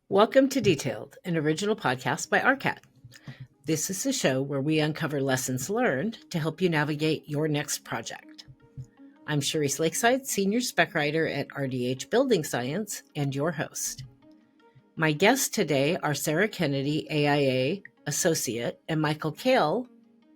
Welcome to Detailed, an original podcast by RCAT. This is a show where we uncover lessons learned to help you navigate your next project. I'm Cherise Lakeside, Senior Spec Writer at RDH Building Science, and your host. My guests today are Sarah Kennedy, AIA Associate, and Michael Kehl,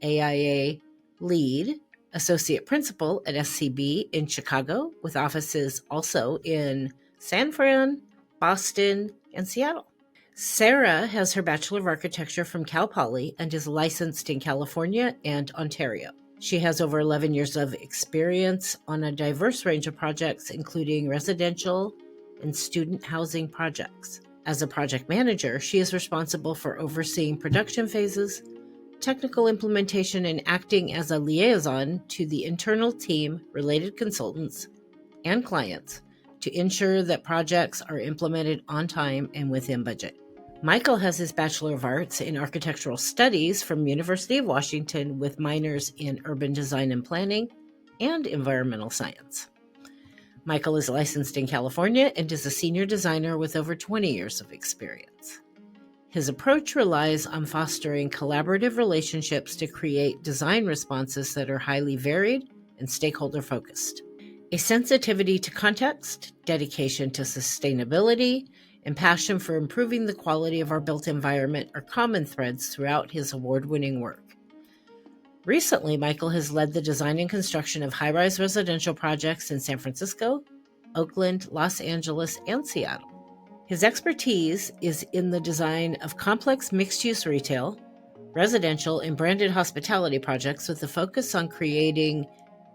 AIA Lead, Associate Principal at SCB in Chicago, with offices also in San Fran, Boston, and Seattle. Sarah has her Bachelor of Architecture from Cal Poly and is licensed in California and Ontario. She has over 11 years of experience on a diverse range of projects, including residential and student housing projects. As a project manager, she is responsible for overseeing production phases, technical implementation, and acting as a liaison to the internal team, related consultants, and clients to ensure that projects are implemented on time and within budget. Michael has his Bachelor of Arts in Architectural Studies from University of Washington with minors in Urban Design and Planning and Environmental Science. Michael is licensed in California and is a senior designer with over 20 years of experience. His approach relies on fostering collaborative relationships to create design responses that are highly varied and stakeholder-focused. A sensitivity to context, dedication to sustainability, and passion for improving the quality of our built environment are common threads throughout his award-winning work. Recently, Michael has led the design and construction of high-rise residential projects in San Francisco, Oakland, Los Angeles, and Seattle. His expertise is in the design of complex mixed-use retail, residential, and branded hospitality projects with a focus on creating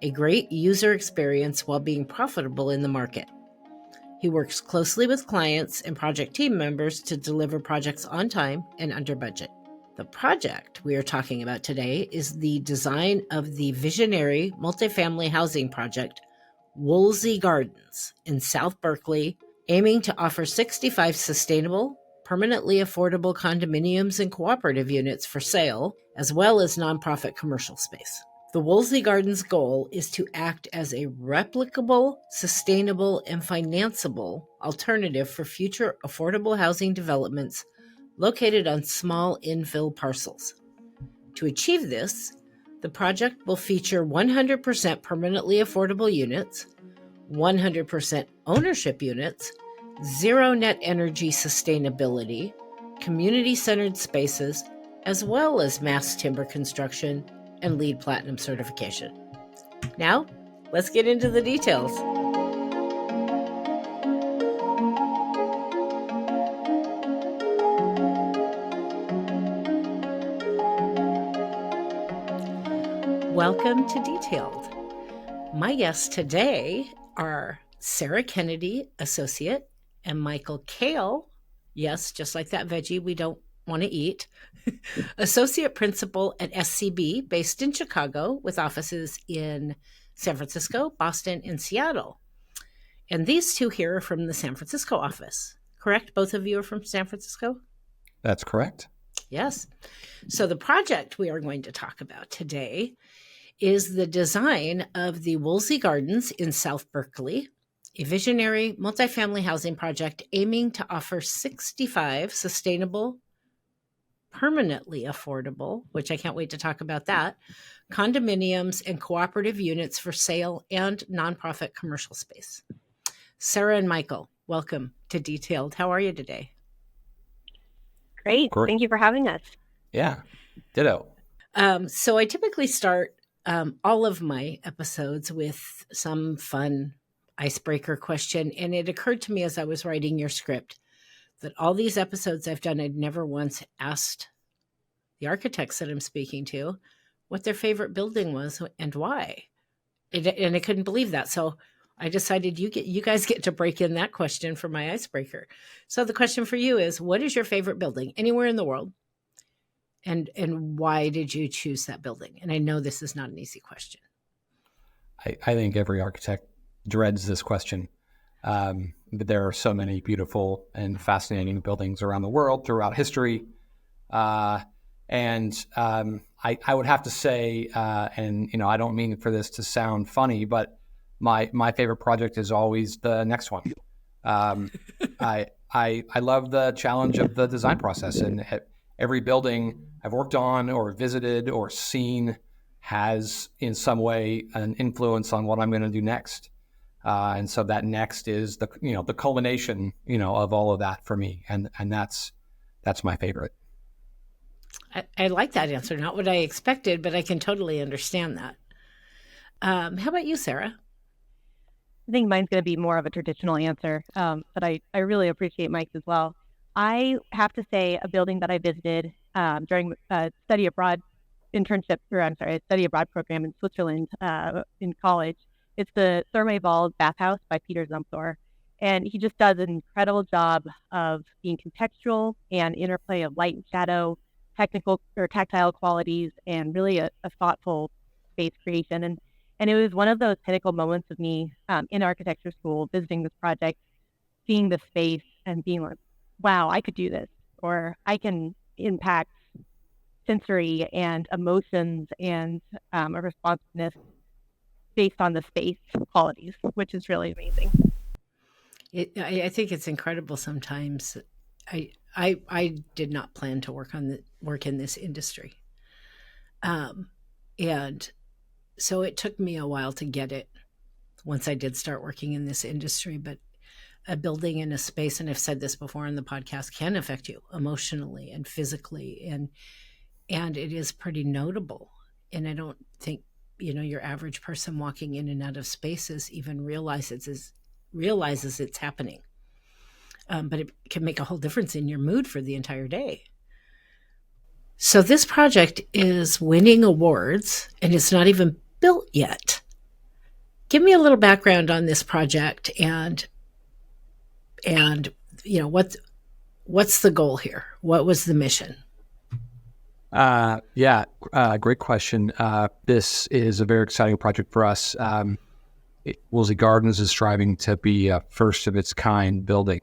a great user experience while being profitable in the market. He works closely with clients and project team members to deliver projects on time and under budget. The project we are talking about today is the design of the visionary multifamily housing project, Woolsey Gardens in South Berkeley, aiming to offer 65 sustainable, permanently affordable condominiums and cooperative units for sale, as well as nonprofit commercial space. The Woolsey Gardens goal is to act as a replicable, sustainable, and financeable alternative for future affordable housing developments located on small infill parcels. To achieve this, the project will feature 100% permanently affordable units, 100% ownership units, zero net energy sustainability, community-centered spaces, as well as mass timber construction and LEED Platinum certification. Now, let's get into the details. Welcome to Detailed. My guests today are Sarah Kennedy, Associate, and Michael Kehl, yes, just like that veggie we don't want to eat, Associate Principal at SCB, based in Chicago, with offices in San Francisco, Boston, and Seattle. And these two here are from the San Francisco office, correct? Both of you are from San Francisco? That's correct. Yes. So the project we are going to talk about today is the design of the Woolsey Gardens in South Berkeley, a visionary multifamily housing project aiming to offer 65 sustainable, permanently affordable, which I can't wait to talk about that, condominiums and cooperative units for sale and nonprofit commercial space. Sarah and Michael, welcome to Detailed. How are you today? Great. Thank you for having us. Yeah, ditto. So I typically start all of my episodes with some fun icebreaker question. And it occurred to me as I was writing your script that all these episodes I've done, I'd never once asked the architects that I'm speaking to what their favorite building was and why. And I couldn't believe that. So I decided you guys get to break in that question for my icebreaker. So the question for you is, what is your favorite building anywhere in the world? And why did you choose that building? And I know this is not an easy question. I think every architect dreads this question. But there are so many beautiful and fascinating buildings around the world throughout history. I would have to say, and I don't mean for this to sound funny, but my favorite project is always the next one. I I love the challenge of the design process, and every building I've worked on or visited or seen has in some way an influence on what I'm going to do next. And so that next is the culmination, of all of that for me. And that's my favorite. I like that answer. Not what I expected, but I can totally understand that. How about you, Sarah? I think mine's going to be more of a traditional answer, but I really appreciate Mike's as well. I have to say a building that I visited during a study abroad program in Switzerland in college. It's the Thermewald bathhouse by Peter Zumthor. And he just does an incredible job of being contextual and interplay of light and shadow, technical or tactile qualities, and really a thoughtful space creation. And it was one of those pinnacle moments of me in architecture school, visiting this project, seeing the space and being like, wow, I could do this, or I can impact sensory and emotions and a responsiveness based on the space qualities, which is really amazing. I think it's incredible sometimes. I did not plan to work in this industry. And so it took me a while to get it once I did start working in this industry, but a building in a space, and I've said this before on the podcast, can affect you emotionally and physically, and it is pretty notable. And I don't think, your average person walking in and out of spaces even realizes it's happening. But it can make a whole difference in your mood for the entire day. So this project is winning awards, and it's not even built yet. Give me a little background on this project and what's the goal here? What was the mission? Great question. This is a very exciting project for us. Woolsey Gardens is striving to be a first of its kind building.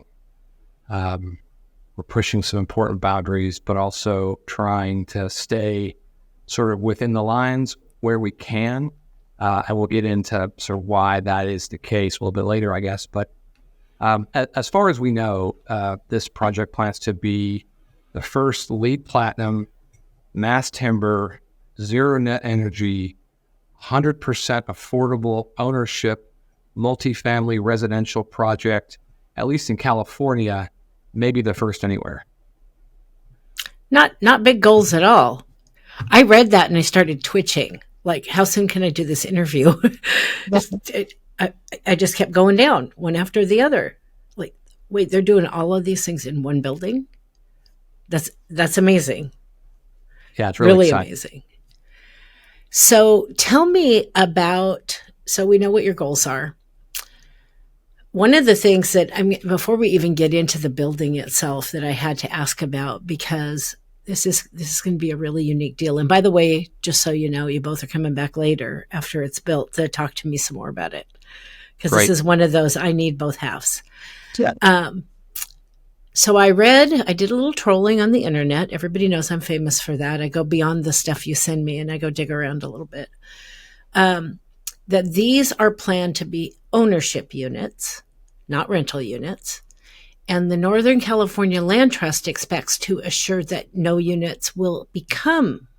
We're pushing some important boundaries, but also trying to stay sort of within the lines where we can. And we'll get into sort of why that is the case a little bit later, I guess. But as far as we know, this project plans to be the first LEED Platinum, mass timber, zero net energy, 100% affordable ownership, multifamily residential project, at least in California, maybe the first anywhere. Not big goals at all. I read that and I started twitching. Like, how soon can I do this interview? I just kept going down one after the other. Like, wait, they're doing all of these things in one building? That's amazing. Yeah, it's really amazing. So tell me so we know what your goals are. One of the things that before we even get into the building itself, that I had to ask about, because this is going to be a really unique deal. And by the way, just so you know, you both are coming back later after it's built to talk to me some more about it, because this is one of those I need both halves. Yeah. So I did a little trolling on the internet. Everybody knows I'm famous for that. I go beyond the stuff you send me and I go dig around a little bit. That these are planned to be ownership units, not rental units. And the Northern California Land Trust expects to assure that no units will become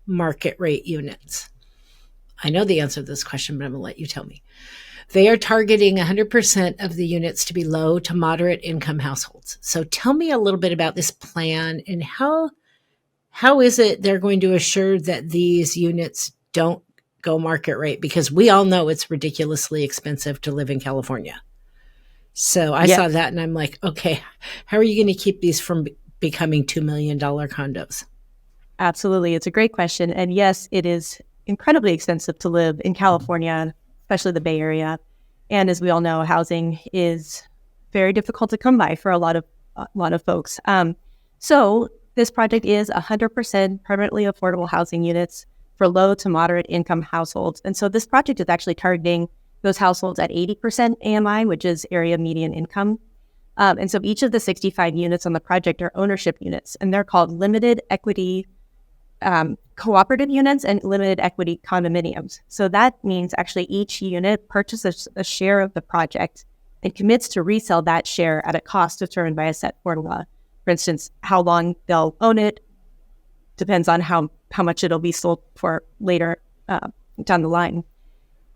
market rate units. I know the answer to this question, but I'm going to let you tell me. They are targeting 100% of the units to be low to moderate income households. So tell me a little bit about this plan and how is it they're going to assure that these units don't go market rate? Because we all know it's ridiculously expensive to live in California. So I saw that and I'm like, okay, how are you going to keep these from becoming $2 million condos? Absolutely. It's a great question. And yes, it is incredibly expensive to live in California, especially the Bay Area. And as we all know, housing is very difficult to come by for a lot of folks. So this project is 100% permanently affordable housing units for low to moderate income households. And so this project is actually targeting those households at 80% AMI, which is area median income. And so each of the 65 units on the project are ownership units, and they're called limited equity cooperative units and limited equity condominiums. So that means actually each unit purchases a share of the project and commits to resell that share at a cost determined by a set formula. For instance, how long they'll own it depends on how much it'll be sold for later down the line.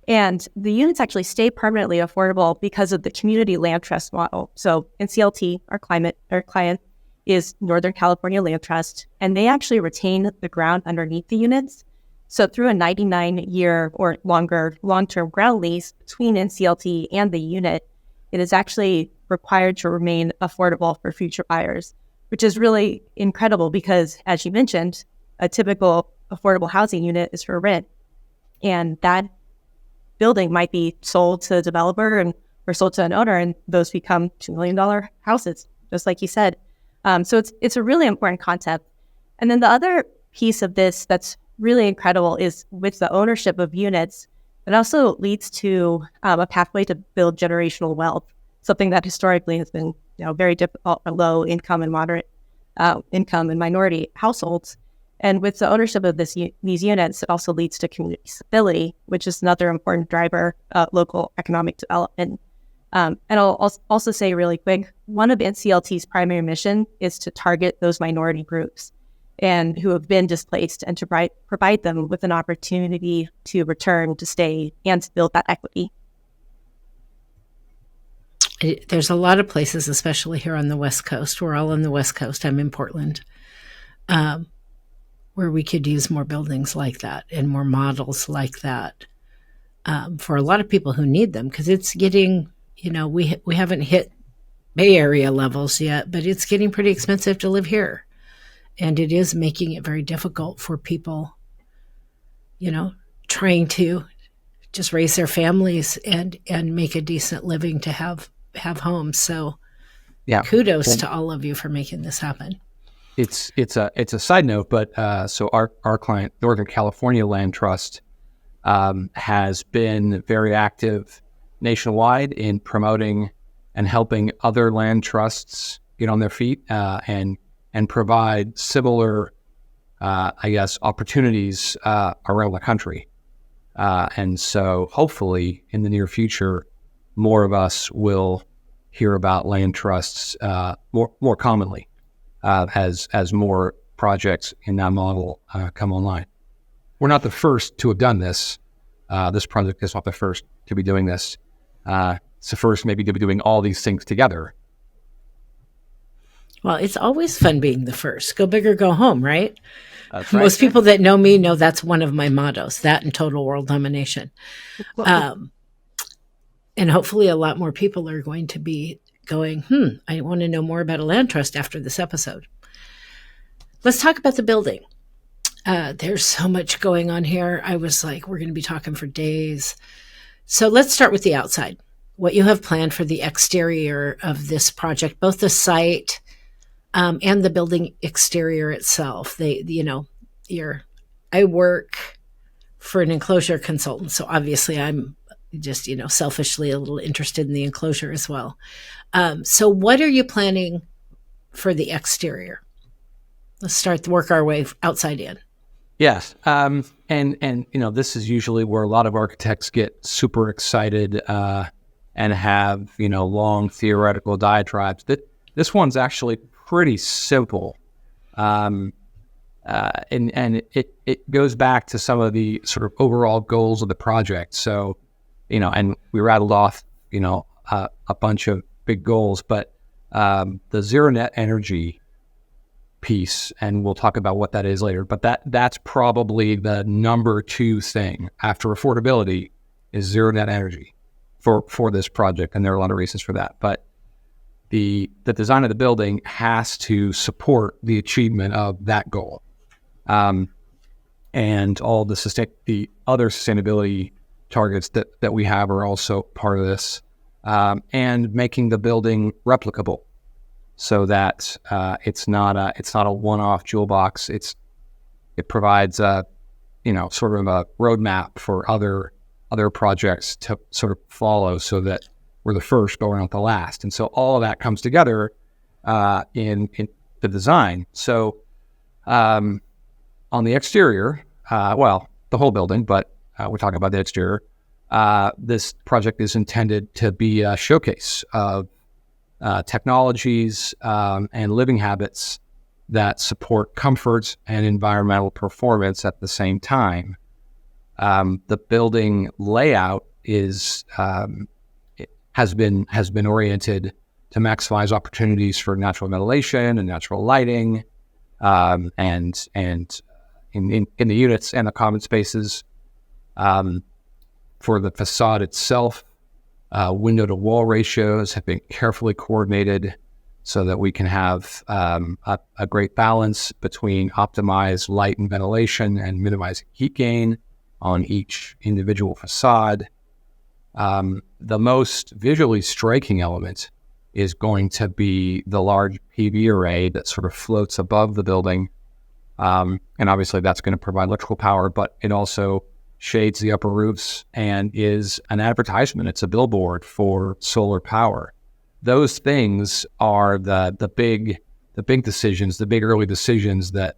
And the units actually stay permanently affordable because of the community land trust model. So NCLT, our client, is Northern California Land Trust, and they actually retain the ground underneath the units. So through a 99-year or longer long-term ground lease between NCLT and the unit, it is actually required to remain affordable for future buyers, which is really incredible because, as you mentioned, a typical affordable housing unit is for rent. And that building might be sold to a developer or sold to an owner, and those become $2 million houses, just like you said. So it's a really important concept. And then the other piece of this that's really incredible is with the ownership of units, it also leads to a pathway to build generational wealth, something that historically has been very difficult for low income and moderate income and minority households. And with the ownership of these units, it also leads to community stability, which is another important driver of local economic development. And I'll also say really quick, one of NCLT's primary mission is to target those minority groups and who have been displaced and to provide them with an opportunity to return, to stay, and to build that equity. There's a lot of places, especially here on the West Coast. We're all on the West Coast. I'm in Portland, where we could use more buildings like that and more models like that for a lot of people who need them, because it's getting, we haven't hit Bay Area levels yet, but it's getting pretty expensive to live here. And it is making it very difficult for people, trying to just raise their families and make a decent living to have homes. So kudos to all of you for making this happen. It's a side note, but so our client, Northern California Land Trust, has been very active nationwide in promoting and helping other land trusts get on their feet and provide similar, opportunities around the country. And so hopefully in the near future, more of us will hear about land trusts more commonly as more projects in that model come online. We're not the first to have done this. This project is not the first to be doing this. It's the first maybe to be doing all these things together. Well, it's always fun being the first. Go big or go home, right? That's right. Most people that know me know that's one of my mottos, that and total world domination. And hopefully a lot more people are going to be going, I want to know more about a land trust after this episode. Let's talk about the building. There's so much going on here. I was like, we're going to be talking for days. So let's start with the outside. What you have planned for the exterior of this project, both the site and the building exterior itself. I work for an enclosure consultant, so obviously I'm just, selfishly a little interested in the enclosure as well. So what are you planning for the exterior? Let's work our way outside in. Yes. And this is usually where a lot of architects get super excited and have, long theoretical diatribes. This one's actually pretty simple. And it goes back to some of the sort of overall goals of the project. So, and we rattled off, a bunch of big goals, but the zero net energy piece, and we'll talk about what that is later, but that's probably the number 2 thing after affordability is zero net energy for this project. And there are a lot of reasons for that, but the design of the building has to support the achievement of that goal. And all the other sustainability targets that we have are also part of this, and making the building replicable so that it's not a one-off jewel box. It provides sort of a roadmap for other projects to sort of follow, so that we're the first, but we're not the last. And so all of that comes together in the design. So on the exterior, the whole building, but we're talking about the exterior. this project is intended to be a showcase of technologies and living habits that support comfort and environmental performance at the same time. The building layout has been oriented to maximize opportunities for natural ventilation and natural lighting, and in the units and the common spaces. For the facade itself, window to wall ratios have been carefully coordinated so that we can have a great balance between optimized light and ventilation and minimizing heat gain on each individual facade. The most visually striking element is going to be the large PV array that sort of floats above the building. And obviously that's going to provide electrical power, but it also shades the upper roofs and is an advertisement. It's a billboard for solar power. Those things are the big decisions, the big early decisions that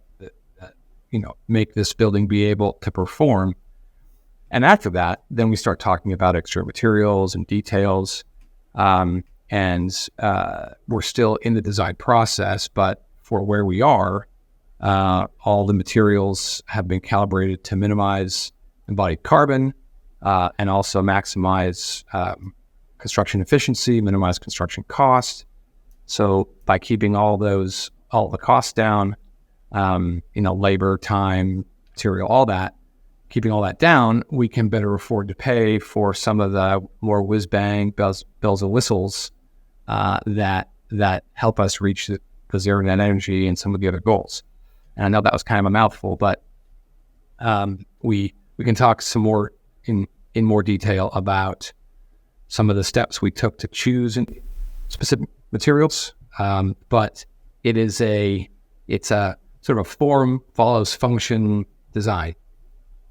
make this building be able to perform. And after that, then we start talking about extra materials and details. And we're still in the design process, but for where we are, all the materials have been calibrated to minimize embodied carbon and also maximize construction efficiency, minimize construction cost. So by keeping all the costs down, labor, time, material, all that, keeping all that down, we can better afford to pay for some of the more whiz-bang bells and whistles that help us reach the zero net energy and some of the other goals. And I know that was kind of a mouthful, but we can talk some more in more detail about some of the steps we took to choose specific materials. But it's a sort of form follows function design,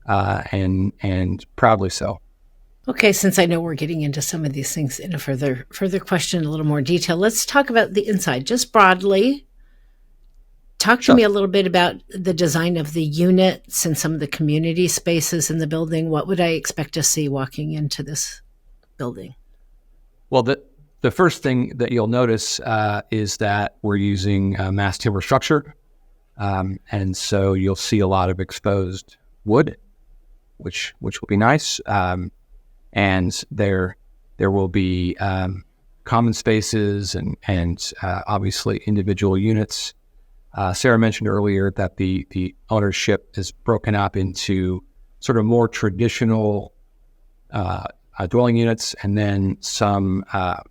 and proudly so. Okay, since I know we're getting into some of these things in a further question, a little more detail, let's talk about the inside, just broadly. Talk to me a little bit about the design of the units and some of the community spaces in the building. What would I expect to see walking into this building? Well, the first thing that you'll notice is that we're using mass timber structure. And so you'll see a lot of exposed wood, which will be nice. And there will be common spaces and obviously individual units. Sarah mentioned earlier that the ownership is broken up into sort of more traditional dwelling units and then some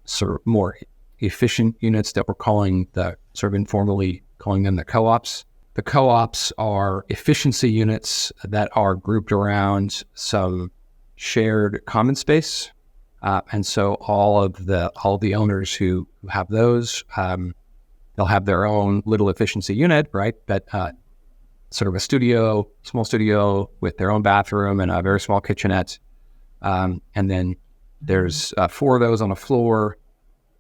sort of more efficient units that we're informally calling them the co-ops. The co-ops are efficiency units that are grouped around some shared common space. And so all the owners who have those, they'll have their own little efficiency unit, right? That sort of a small studio with their own bathroom and a very small kitchenette. And then there's 4 of those on a floor,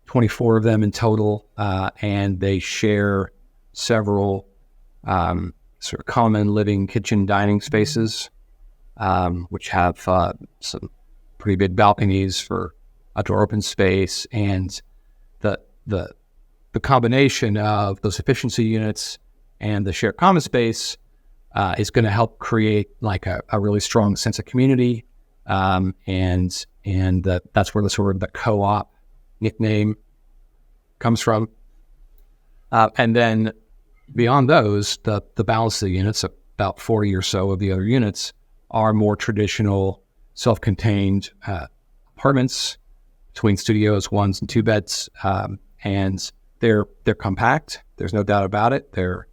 24 of them in total, and they share several sort of common living kitchen dining spaces, which have some pretty big balconies for outdoor open space. And the combination of those efficiency units and the shared common space is going to help create like a really strong sense of community. And that's where the co-op nickname comes from. And then beyond those, the balance of the units, about 40 or so of the other units, are more traditional self-contained apartments between studios, 1s and 2 beds. And they're compact. There's no doubt about it. They're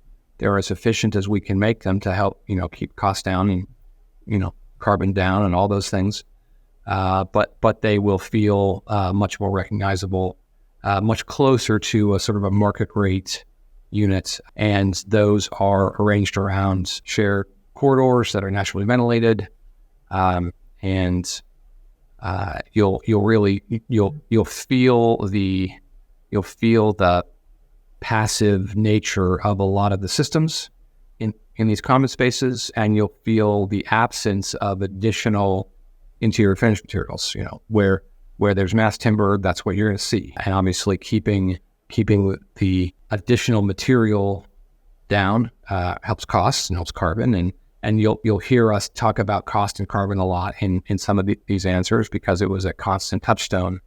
as efficient as we can make them to help, keep costs down and, carbon down and all those things. But they will feel much more recognizable, much closer to a sort of a market rate unit. And those are arranged around shared corridors that are naturally ventilated. And you'll feel the passive nature of a lot of the systems in these common spaces, and you'll feel the absence of additional interior finished materials. Where there's mass timber, that's what you're going to see. And obviously keeping the additional material down helps costs and helps carbon. And you'll hear us talk about cost and carbon a lot in some of these answers, because it was a constant touchstone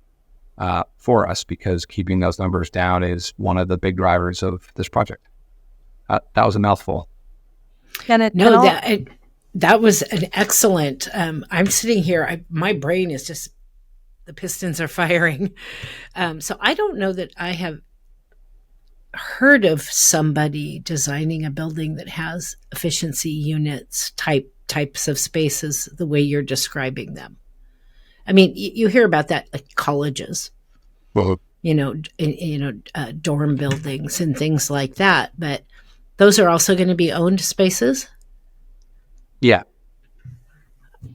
for us, because keeping those numbers down is one of the big drivers of this project. That was a mouthful. That was an excellent. I'm sitting here. My brain is just, the pistons are firing. So I don't know that I have heard of somebody designing a building that has efficiency units types of spaces the way you're describing them. I mean, you hear about that at colleges, well, dorm buildings and things like that. But those are also going to be owned spaces. Yeah.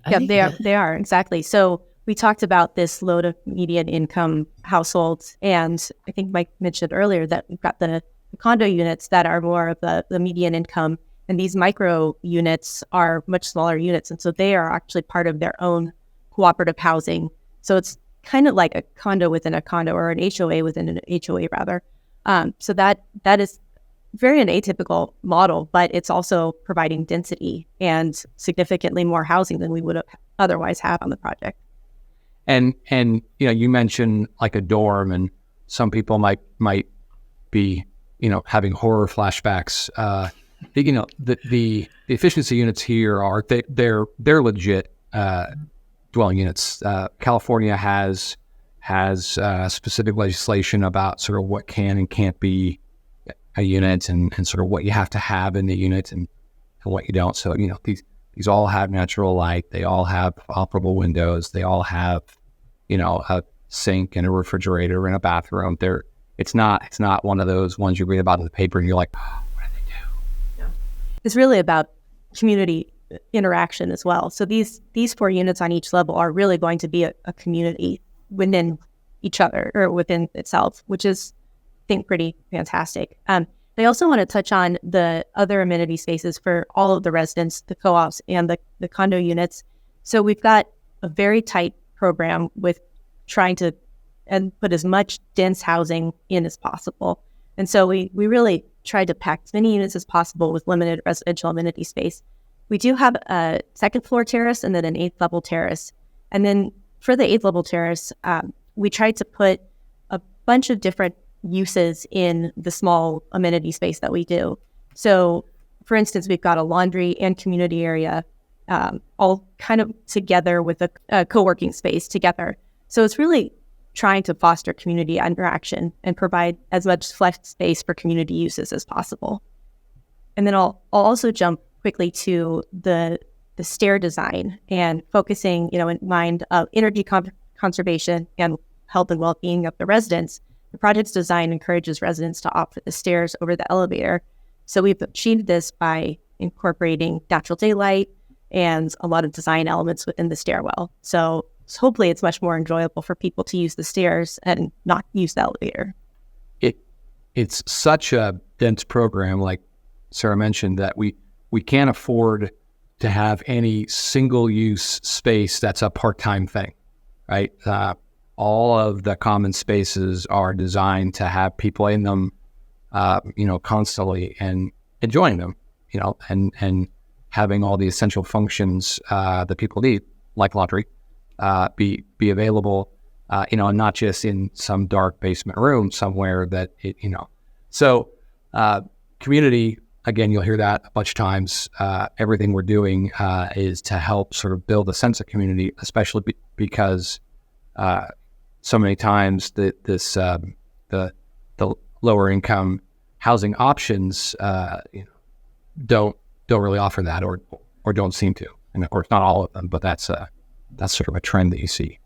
Yeah, they are exactly. So we talked about this low to median income households, and I think Mike mentioned earlier that we've got the condo units that are more of the median income, and these micro units are much smaller units, and so they are actually part of their own cooperative housing. So it's kind of like a condo within a condo, or an HOA within an HOA rather. So that is very an atypical model, but it's also providing density and significantly more housing than we would have otherwise have on the project. And you mentioned like a dorm, and some people might be having horror flashbacks. The efficiency units here are they're legit dwelling units. California has specific legislation about sort of what can and can't be a unit, and sort of what you have to have in the unit and what you don't. So these all have natural light. They all have operable windows. They all have a sink and a refrigerator and a bathroom. It's not one of those ones you read about in the paper and you're like, oh, what do they do? Yeah. It's really about community interaction as well. So these 4 units on each level are really going to be a community within each other, or within itself, which is, I think, pretty fantastic. I also want to touch on the other amenity spaces for all of the residents, the co-ops, and the condo units. So we've got a very tight program with trying to put as much dense housing in as possible. And so we really tried to pack as many units as possible with limited residential amenity space. We do have a second floor terrace and then an 8th level terrace. And then for the 8th level terrace, we tried to put a bunch of different uses in the small amenity space that we do. So for instance, we've got a laundry and community area all kind of together with a co-working space together. So it's really trying to foster community interaction and provide as much flex space for community uses as possible. And then I'll also jump quickly to the stair design and focusing, in mind of energy conservation and health and well-being of the residents. The project's design encourages residents to opt for the stairs over the elevator. So we've achieved this by incorporating natural daylight and a lot of design elements within the stairwell. So hopefully it's much more enjoyable for people to use the stairs and not use the elevator. It's such a dense program, like Sarah mentioned, that we can't afford to have any single-use space that's a part-time thing, right? All of the common spaces are designed to have people in them, constantly and enjoying them, and having all the essential functions that people need, like laundry, be available, and not just in some dark basement room somewhere that So community, again, you'll hear that a bunch of times. Everything we're doing is to help sort of build a sense of community, especially because so many times the lower income housing options don't really offer that, or don't seem to. And of course, not all of them, but that's sort of a trend that you see.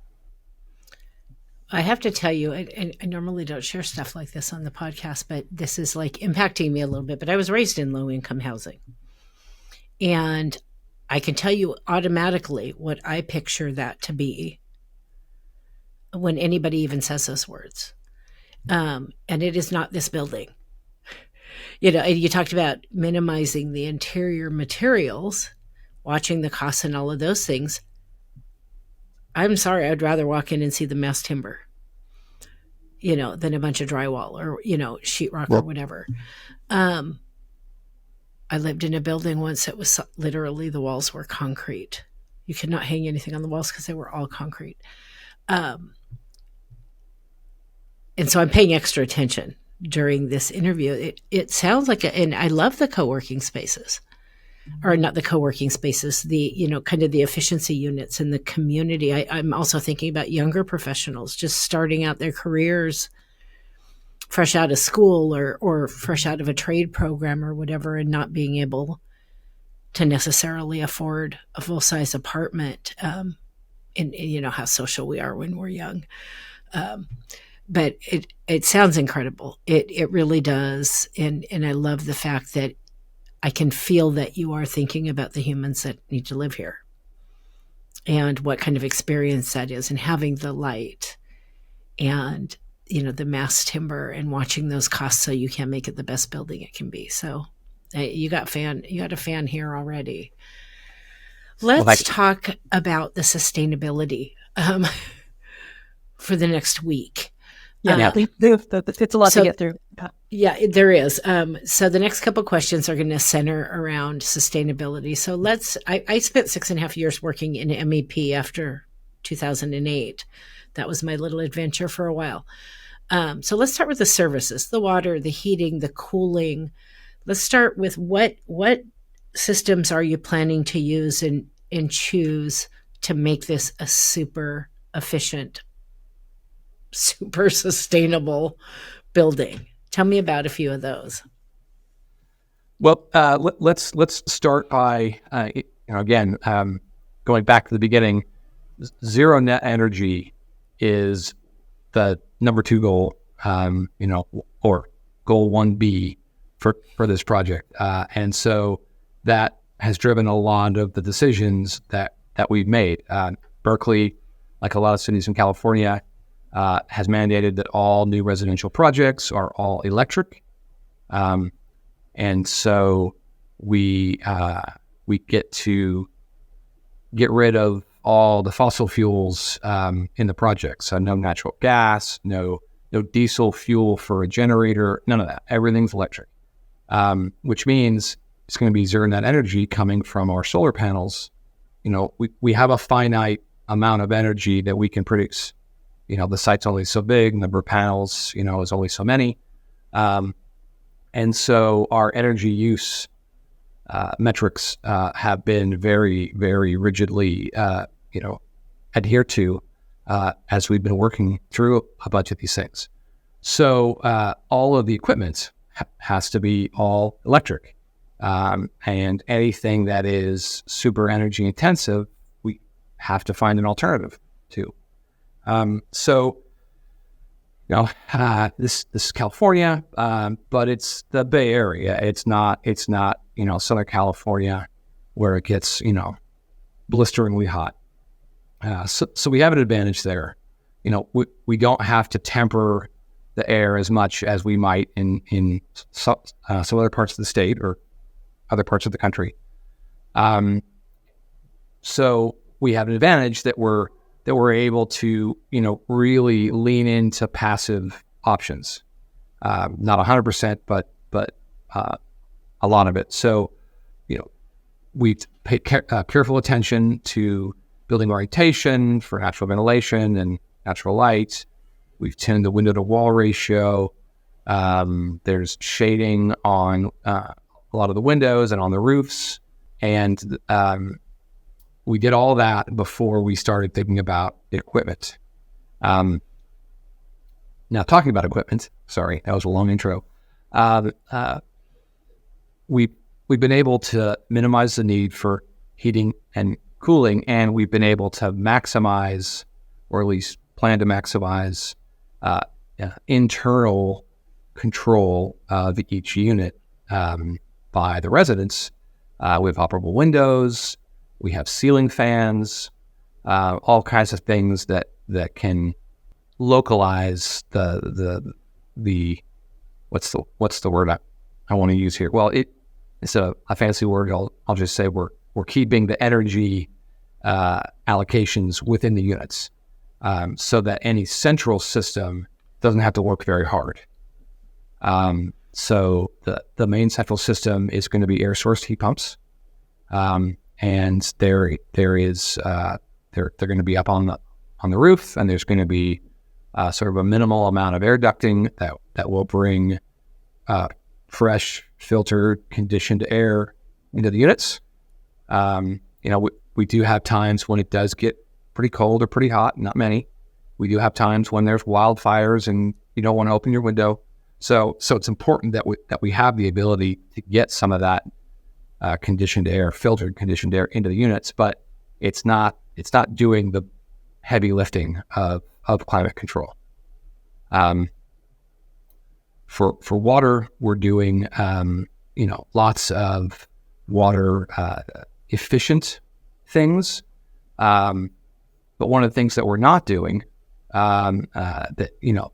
I have to tell you, I normally don't share stuff like this on the podcast, but this is like impacting me a little bit. But I was raised in low income housing, and I can tell you automatically what I picture that to be when anybody even says those words. And it is not this building. You talked about minimizing the interior materials, watching the costs and all of those things. I'm sorry, I'd rather walk in and see the mass timber, than a bunch of drywall or, sheetrock or whatever. I lived in a building once that was literally the walls were concrete. You could not hang anything on the walls because they were all concrete. And so I'm paying extra attention during this interview. It sounds like, and I love the co-working spaces, or not the co-working spaces, the, kind of the efficiency units in the community. I'm also thinking about younger professionals just starting out their careers fresh out of school or fresh out of a trade program or whatever, and not being able to necessarily afford a full-size apartment. And how social we are when we're young. But it sounds incredible. It really does. And I love the fact that I can feel that you are thinking about the humans that need to live here and what kind of experience that is, and having the light and, the mass timber and watching those costs so you can make it the best building it can be. So you got a fan here already. Let's talk about the sustainability for the next week. Yeah, it's a lot to get through. Yeah, there is. So the next couple of questions are going to center around sustainability. So I spent 6.5 years working in MEP after 2008. That was my little adventure for a while. So let's start with the services, the water, the heating, the cooling. Let's start with what systems are you planning to use and choose to make this a super efficient, super sustainable building? Tell me about a few of those. Well, let's start by again going back to the beginning. Zero net energy is the number 2 goal, or goal 1B for this project, and so that has driven a lot of the decisions that we've made. Berkeley, like a lot of cities in California, has mandated that all new residential projects are all electric. And so we get to get rid of all the fossil fuels in the project. So no natural gas, no diesel fuel for a generator, none of that. Everything's electric, which means it's going to be zero net energy coming from our solar panels. We have a finite amount of energy that we can produce. The site's only so big, number of panels, is only so many. And so our energy use metrics have been very, very rigidly, adhered to as we've been working through a bunch of these things. So all of the equipment has to be all electric. And anything that is super energy intensive, we have to find an alternative to. This is California, but it's the Bay Area. It's not Southern California where it gets, blisteringly hot. So we have an advantage there. We don't have to temper the air as much as we might in some other parts of the state or other parts of the country. So we have an advantage that we're able to, really lean into passive options. Not 100%, but a lot of it. So, we pay careful attention to building orientation for natural ventilation and natural light. We've tuned the window to wall ratio. There's shading on a lot of the windows and on the roofs. And we did all that before we started thinking about equipment. Now, talking about equipment, sorry, that was a long intro. We've been able to minimize the need for heating and cooling, and we've been able to maximize, or at least plan to maximize, internal control of each unit by the residents. We have operable windows. We have ceiling fans, all kinds of things that can localize the what's the word I want to use here? Well, it's a fancy word. I'll just say we're keeping the energy allocations within the units, so that any central system doesn't have to work very hard. So the main central system is going to be air source heat pumps, and they're going to be up on the roof, and there's going to be sort of a minimal amount of air ducting that will bring fresh, filtered, conditioned air into the units. We do have times when it does get pretty cold or pretty hot, not many. We do have times when there's wildfires and you don't want to open your window. So it's important that we have the ability to get some of that conditioned air, filtered conditioned air into the units, but it's not doing the heavy lifting of climate control. For water, we're doing lots of water efficient things, but one of the things that we're not doing that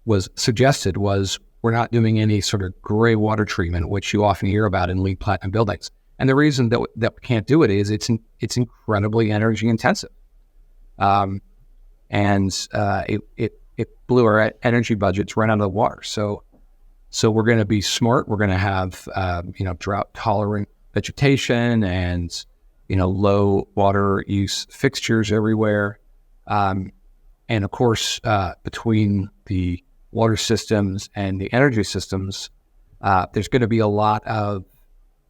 was suggested was we're not doing any sort of gray water treatment, which you often hear about in LEED Platinum buildings. And the reason that we can't do it is it's incredibly energy intensive, and it blew our energy budgets right out of the water. So we're going to be smart. We're going to have drought tolerant vegetation and low water use fixtures everywhere, and of course between the water systems and the energy systems, there's going to be a lot of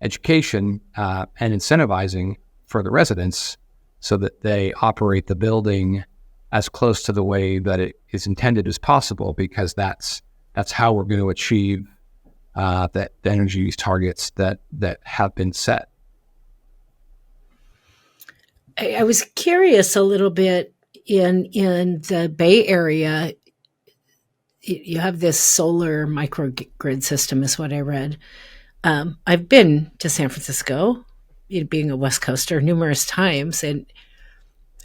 education and incentivizing for the residents so that they operate the building as close to the way that it is intended as possible, because that's how we're going to achieve the energy use targets that have been set. I was curious a little bit in the Bay Area. You have this solar microgrid system, is what I read. I've been to San Francisco, being a West Coaster, numerous times, and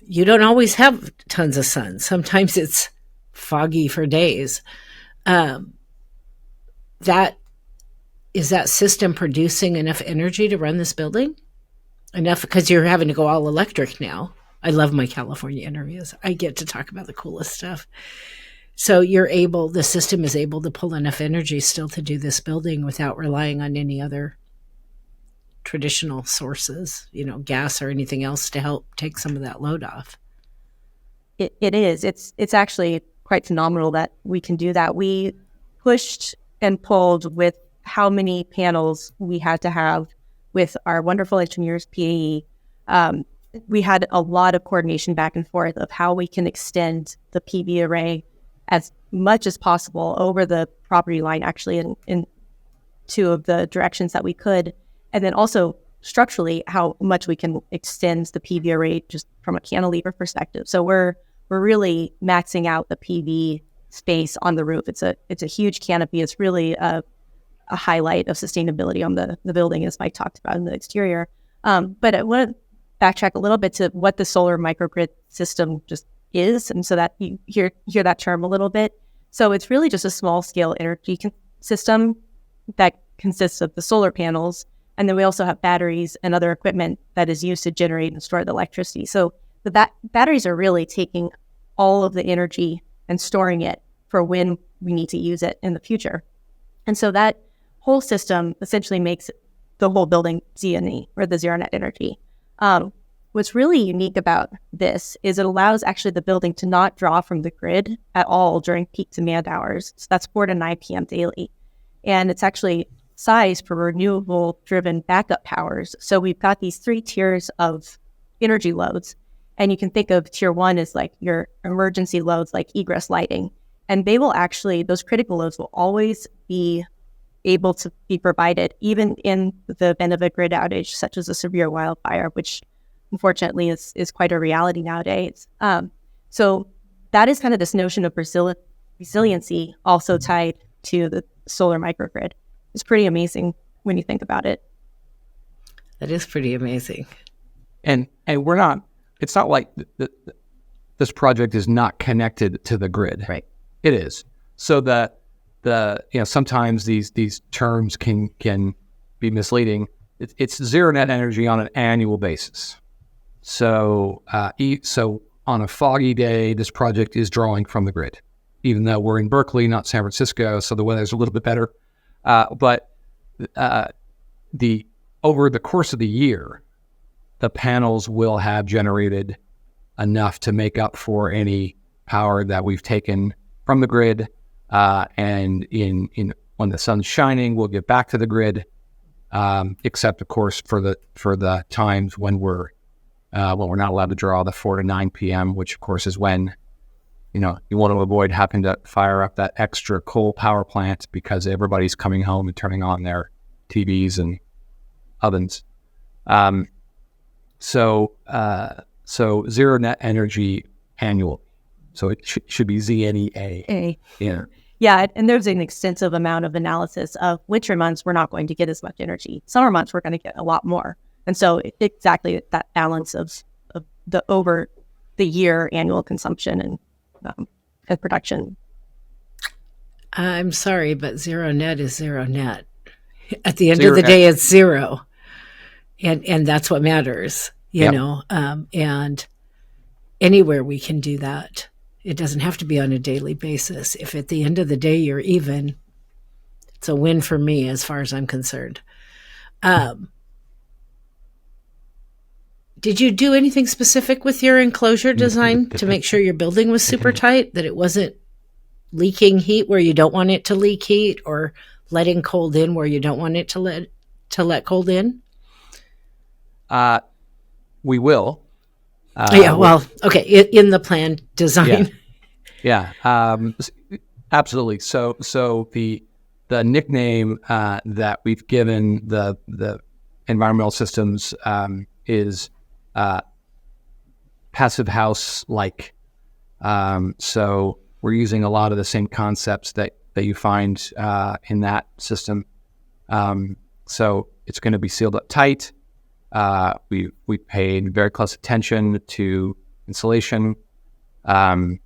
you don't always have tons of sun. Sometimes it's foggy for days. Is that system producing enough energy to run this building? Enough, because you're having to go all electric now. I love my California interviews. I get to talk about the coolest stuff. So the system is able to pull enough energy still to do this building without relying on any other traditional sources, gas or anything else to help take some of that load off. It is. It's actually quite phenomenal that we can do that. We pushed and pulled with how many panels we had to have with our wonderful engineers, PAE. We had a lot of coordination back and forth of how we can extend the PV array as much as possible over the property line, actually in two of the directions that we could. And then also structurally, how much we can extend the PV array just from a cantilever perspective. So we're really maxing out the PV space on the roof. It's a huge canopy. It's really a highlight of sustainability on the building, as Mike talked about in the exterior. But I want to backtrack a little bit to what the solar microgrid system just is, and so that you hear that term a little bit. So it's really just a small scale energy system that consists of the solar panels, and then we also have batteries and other equipment that is used to generate and store the electricity. So the batteries are really taking all of the energy and storing it for when we need to use it in the future. And so that whole system essentially makes the whole building Z&E, or the zero net energy. What's really unique about this is it allows actually the building to not draw from the grid at all during peak demand hours. So that's 4 to 9 p.m. daily. And it's actually sized for renewable driven backup powers. So we've got these 3 tiers of energy loads. And you can think of tier 1 as like your emergency loads, like egress lighting. And they will actually, those critical loads will always be able to be provided even in the event of a grid outage, such as a severe wildfire, which unfortunately is quite a reality nowadays. So that is kind of this notion of resiliency also tied to the solar microgrid. It's pretty amazing when you think about it. That is pretty amazing. And we're not, it's not like this project is not connected to the grid. Right. It is. So that sometimes these terms can be misleading. It's zero net energy on an annual basis. So on a foggy day, this project is drawing from the grid, even though we're in Berkeley, not San Francisco, so the weather's a little bit better. But over the course of the year, the panels will have generated enough to make up for any power that we've taken from the grid. And when the sun's shining, we'll get back to the grid. Except of course for the times when we're not allowed to draw, the 4 to 9 p.m., which of course is when you want to avoid having to fire up that extra coal power plant because everybody's coming home and turning on their TVs and ovens. So zero net energy annual. So it should be ZNEA. Yeah. Yeah, and there's an extensive amount of analysis of winter months we're not going to get as much energy. Summer months we're going to get a lot more. And so exactly that balance of the over the year annual consumption and production. I'm sorry, but zero net is zero net. At the end of the day, it's zero. And that's what matters, you know, and anywhere we can do that. It doesn't have to be on a daily basis. If at the end of the day you're even, it's a win for me as far as I'm concerned. Did you do anything specific with your enclosure design to make sure your building was super tight, that it wasn't leaking heat where you don't want it to leak heat, or letting cold in where you don't want it to let cold in? We will. Okay. In the plan design. Yeah. Absolutely. So the nickname that we've given the environmental systems is passive house like. So we're using a lot of the same concepts that you find in that system. So it's going to be sealed up tight. We paid very close attention to insulation, and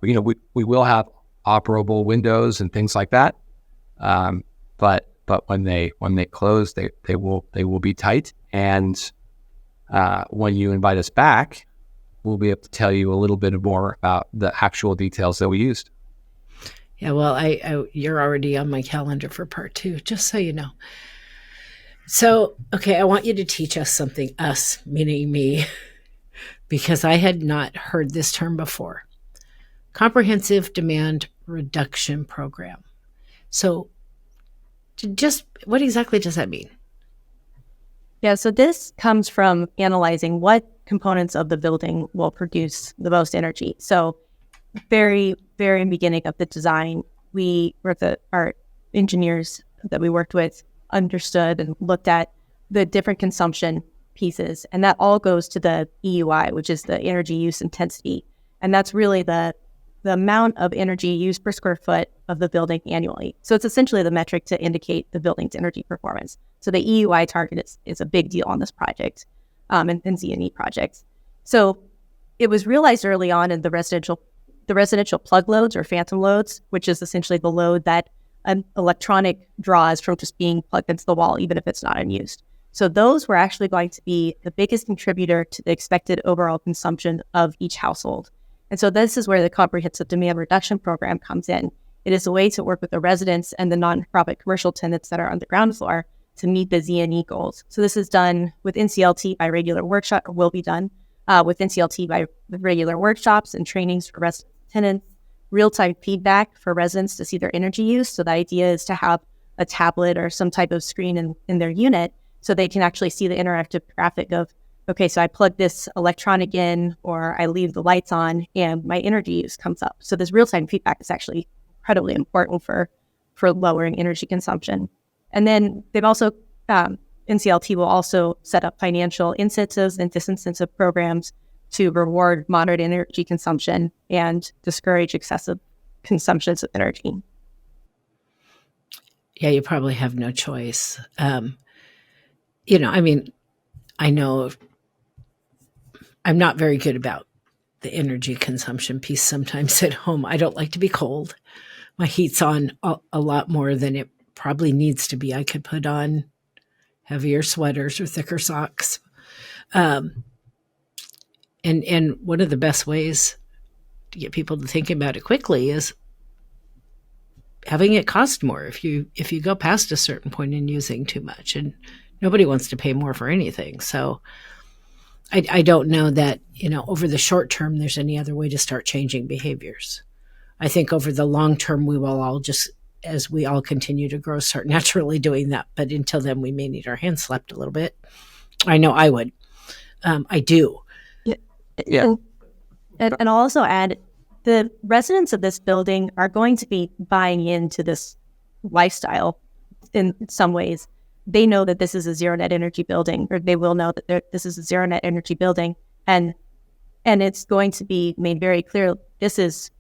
we will have operable windows and things like that. But when they close, they will be tight. And when you invite us back, we'll be able to tell you a little bit more about the actual details that we used. Yeah, well, you're already on my calendar for part 2, just so you know. So, okay, I want you to teach us something, us, meaning me, because I had not heard this term before. Comprehensive Demand Reduction Program. So, just what exactly does that mean? Yeah, so this comes from analyzing what components of the building will produce the most energy. So, very, very beginning of the design, our engineers that we worked with understood and looked at the different consumption pieces, and that all goes to the EUI, which is the energy use intensity, and that's really the amount of energy used per square foot of the building annually. So it's essentially the metric to indicate the building's energy performance. So the EUI target is a big deal on this project, and Z&E projects. So it was realized early on in the residential plug loads or phantom loads, which is essentially the load that an electronic draws from just being plugged into the wall, even if it's not unused. So those were actually going to be the biggest contributor to the expected overall consumption of each household. And so this is where the Comprehensive Demand Reduction Program comes in. It is a way to work with the residents and the nonprofit commercial tenants that are on the ground floor to meet the Z&E goals. So this is done with NCLT by regular workshop, or will be done with NCLT by regular workshops and trainings for resident tenants, real-time feedback for residents to see their energy use. So the idea is to have a tablet or some type of screen in their unit so they can actually see the interactive graphic of, okay, so I plug this electronic in or I leave the lights on and my energy use comes up. So this real-time feedback is actually incredibly important for lowering energy consumption. And then they've also, NCLT will also set up financial incentives and disincentive programs to reward moderate energy consumption and discourage excessive consumptions of energy. Yeah, you probably have no choice. I know I'm not very good about the energy consumption piece sometimes at home. I don't like to be cold. My heat's on a lot more than it probably needs to be. I could put on heavier sweaters or thicker socks. Um, and one of the best ways to get people to think about it quickly is having it cost more if you go past a certain point in using too much, and nobody wants to pay more for anything. So I don't know that, over the short term there's any other way to start changing behaviors. I think over the long term we will all just, as we all continue to grow, start naturally doing that. But until then, we may need our hands slapped a little bit. I know I would. I do. Yeah. And I'll also add, the residents of this building are going to be buying into this lifestyle in some ways. They know that this is a zero net energy building, or they will know that this is a zero net energy building. And it's going to be made very clear, this is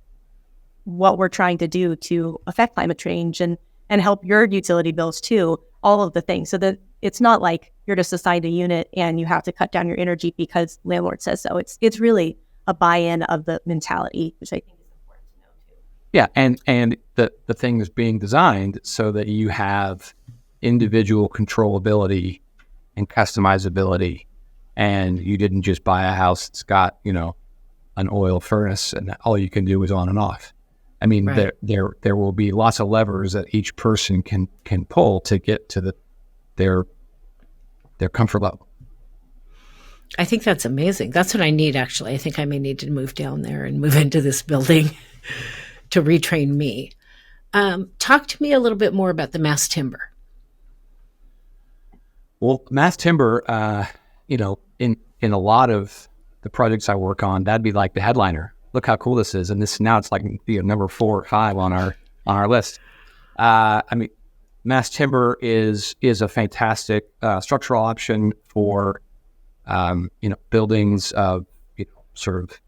what we're trying to do to affect climate change and help your utility bills too, all of the things. So that it's not like you're just assigned a unit and you have to cut down your energy because landlord says so. It's really a buy-in of the mentality, which I think is important to know too. Yeah, and the thing is being designed so that you have individual controllability and customizability, and you didn't just buy a house that's got, an oil furnace and all you can do is on and off. I mean, right. there will be lots of levers that each person can pull to get to their comfort level. I think that's amazing. That's what I need, actually. I think I may need to move down there and move into this building to retrain me. Talk to me a little bit more about the mass timber. Well, mass timber, in a lot of the projects I work on, that'd be like the headliner. Look how cool this is, and now it's like number 4 or 5 on our list. Mass timber is a fantastic structural option for buildings of sort of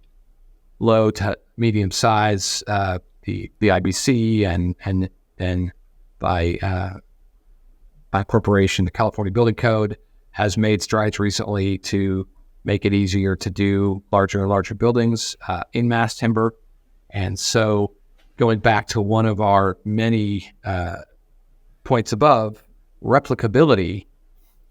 low to medium size. The IBC and by corporation, the California Building Code has made strides recently to make it easier to do larger and larger buildings in mass timber. And so going back to one of our many points above, replicability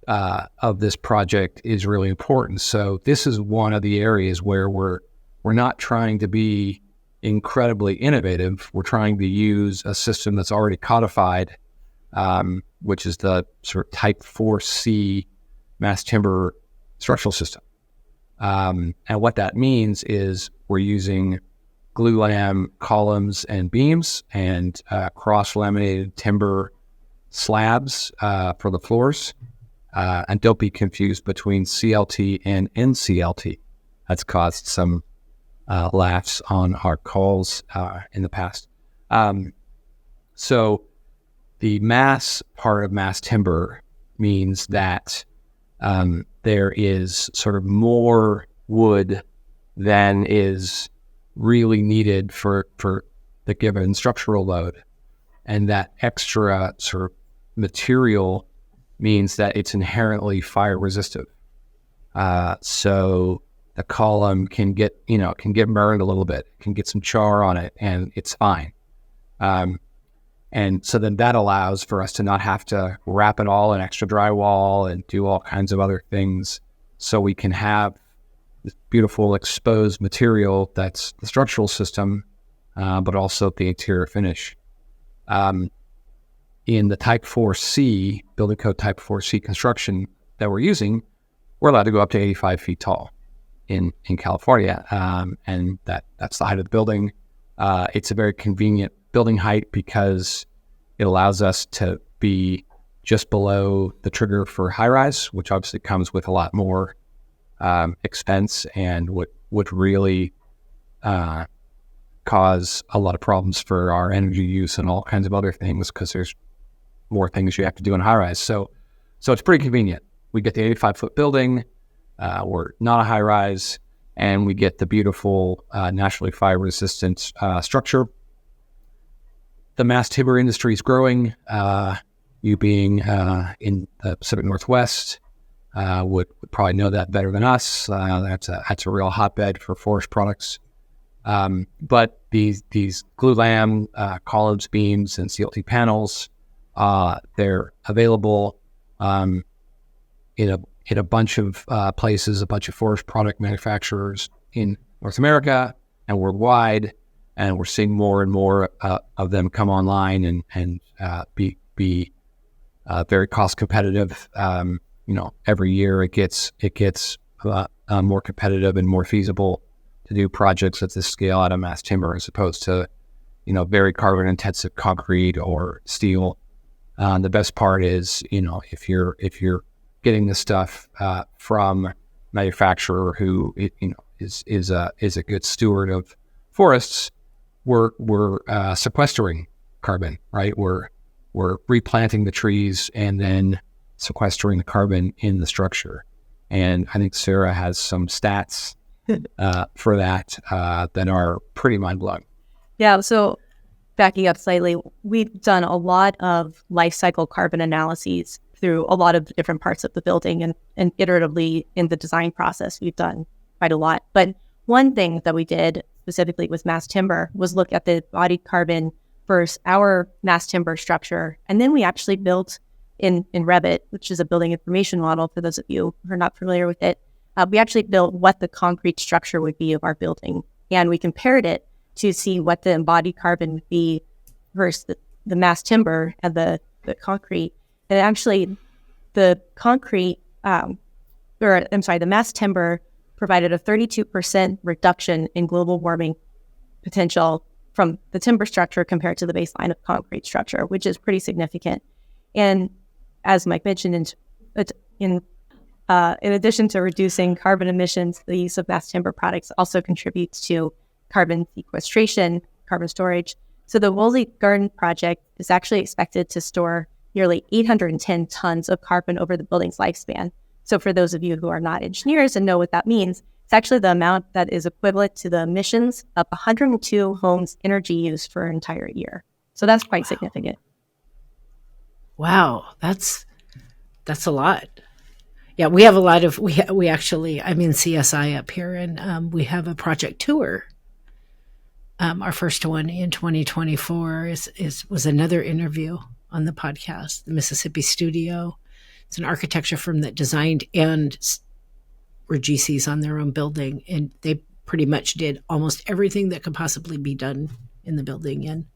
of this project is really important. So this is one of the areas where we're not trying to be incredibly innovative. We're trying to use a system that's already codified, which is the sort of type 4C mass timber structural system. And what that means is we're using glue-lam columns and beams and cross-laminated timber slabs for the floors. And don't be confused between CLT and NCLT. That's caused some laughs on our calls in the past. So the mass part of mass timber means that there is sort of more wood than is really needed for the given structural load. And that extra sort of material means that it's inherently fire resistant. So the column can get burned a little bit, can get some char on it, and it's fine. And so then that allows for us to not have to wrap it all in extra drywall and do all kinds of other things. So we can have this beautiful exposed material that's the structural system, but also the interior finish. In the Type 4C, Building Code Type 4C construction that we're using, we're allowed to go up to 85 feet tall in California. And that's the height of the building. It's a very convenient building height because it allows us to be just below the trigger for high rise, which obviously comes with a lot more expense and would really cause a lot of problems for our energy use and all kinds of other things because there's more things you have to do in high rise. So it's pretty convenient. We get the 85-foot building, we're not a high rise, and we get the beautiful naturally fire resistant structure. The mass timber industry is growing. You being in the Pacific Northwest would probably know that better than us. That's a real hotbed for forest products. But these glue-lam columns, beams, and CLT panels, they're available in a bunch of places, a bunch of forest product manufacturers in North America and worldwide, and we're seeing more and more of them come online and be very cost competitive. Every year it gets more competitive and more feasible to do projects at this scale out of mass timber as opposed to very carbon intensive concrete or steel. The best part is if you're getting this stuff from a manufacturer who is a good steward of forests, we're sequestering carbon, right? We're replanting the trees and then sequestering the carbon in the structure. And I think Sarah has some stats for that that are pretty mind-blowing. Yeah, so backing up slightly, we've done a lot of life cycle carbon analyses through a lot of different parts of the building, and iteratively in the design process, we've done quite a lot. But one thing that we did specifically with mass timber was look at the embodied carbon versus our mass timber structure. And then we actually built in Revit, which is a building information model for those of you who are not familiar with it, we actually built what the concrete structure would be of our building. And we compared it to see what the embodied carbon would be versus the mass timber and the concrete. And actually, the mass timber provided a 32% reduction in global warming potential from the timber structure compared to the baseline of concrete structure, which is pretty significant. And as Mike mentioned, in addition to reducing carbon emissions, the use of mass timber products also contributes to carbon sequestration, carbon storage. So the Woolsey Garden project is actually expected to store nearly 810 tons of carbon over the building's lifespan. So for those of you who are not engineers and know what that means, it's actually the amount that is equivalent to the emissions of 102 homes' energy use for an entire year. So that's quite significant. Wow, that's a lot. Yeah, we have a lot of, we actually, I'm in CSI up here, and we have a project tour. Our first one in 2024 was another interview on the podcast, the Mississippi Studio. It's an architecture firm that designed and were GCs on their own building, and they pretty much did almost everything that could possibly be done in the building in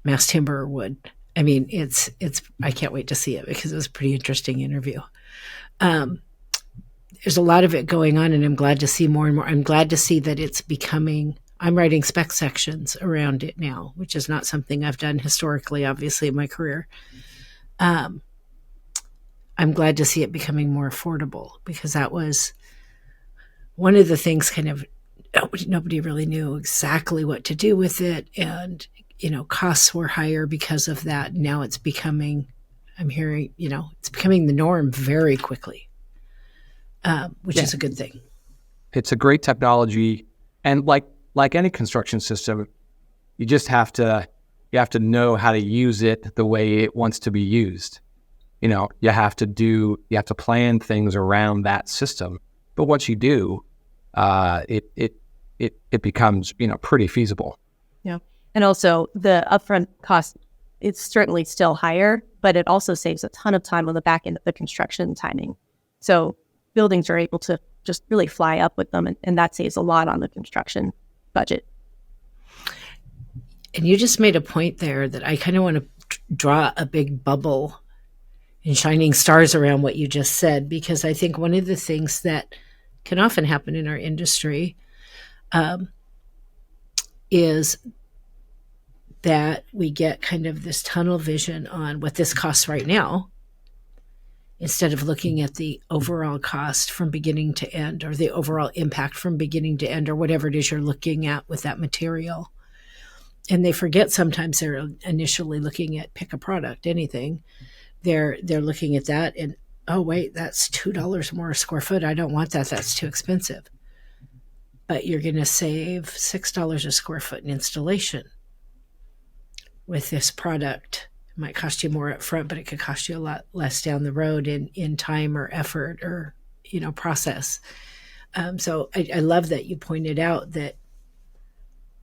mass timber or wood. I mean, it's. I can't wait to see it because it was a pretty interesting interview. There's a lot of it going on, and I'm glad to see more and more. I'm glad to see that it's becoming. I'm writing spec sections around it now, which is not something I've done historically, obviously, in my career. I'm glad to see it becoming more affordable, because that was one of the things kind of nobody really knew exactly what to do with it. And, costs were higher because of that. Now it's becoming, I'm hearing, it's becoming the norm very quickly, which is a good thing. It's a great technology. And like any construction system, you just have to know how to use it the way it wants to be used. You have to plan things around that system. But once you do, it becomes, pretty feasible. Yeah. And also the upfront cost, it's certainly still higher, but it also saves a ton of time on the back end of the construction timing. So buildings are able to just really fly up with them, and that saves a lot on the construction budget. And you just made a point there that I kind of want to draw a big bubble and shining stars around what you just said, because I think one of the things that can often happen in our industry is that we get kind of this tunnel vision on what this costs right now, instead of looking at the overall cost from beginning to end, or the overall impact from beginning to end, or whatever it is you're looking at with that material. And they forget sometimes they're initially looking at pick a product, anything. They're looking at that and, oh, wait, that's $2 more a square foot. I don't want that. That's too expensive. But you're going to save $6 a square foot in installation with this product. It might cost you more up front, but it could cost you a lot less down the road in time or effort or, process. So I love that you pointed out that,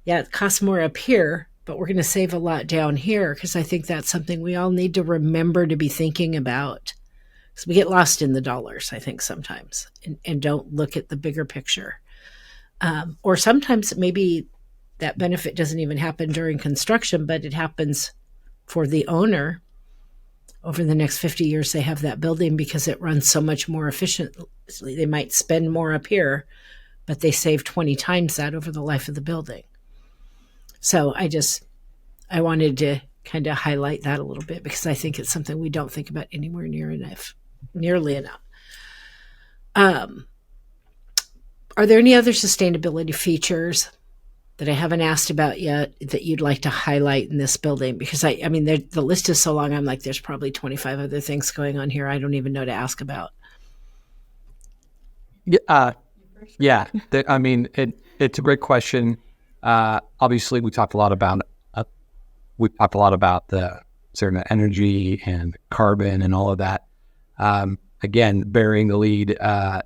yeah, it costs more up here, but we're going to save a lot down here, because I think that's something we all need to remember to be thinking about. Because we get lost in the dollars, I think, sometimes, and don't look at the bigger picture. Or sometimes maybe that benefit doesn't even happen during construction, but it happens for the owner over the next 50 years. They have that building because it runs so much more efficiently. They might spend more up here, but they save 20 times that over the life of the building. So I wanted to kind of highlight that a little bit because I think it's something we don't think about anywhere nearly enough. Are there any other sustainability features that I haven't asked about yet that you'd like to highlight in this building? Because I mean, the list is so long. I'm like, there's probably 25 other things going on here I don't even know to ask about. Yeah. I mean, it's a great question. Obviously, we talked a lot about the certain energy and carbon and all of that. Again, bearing the lead,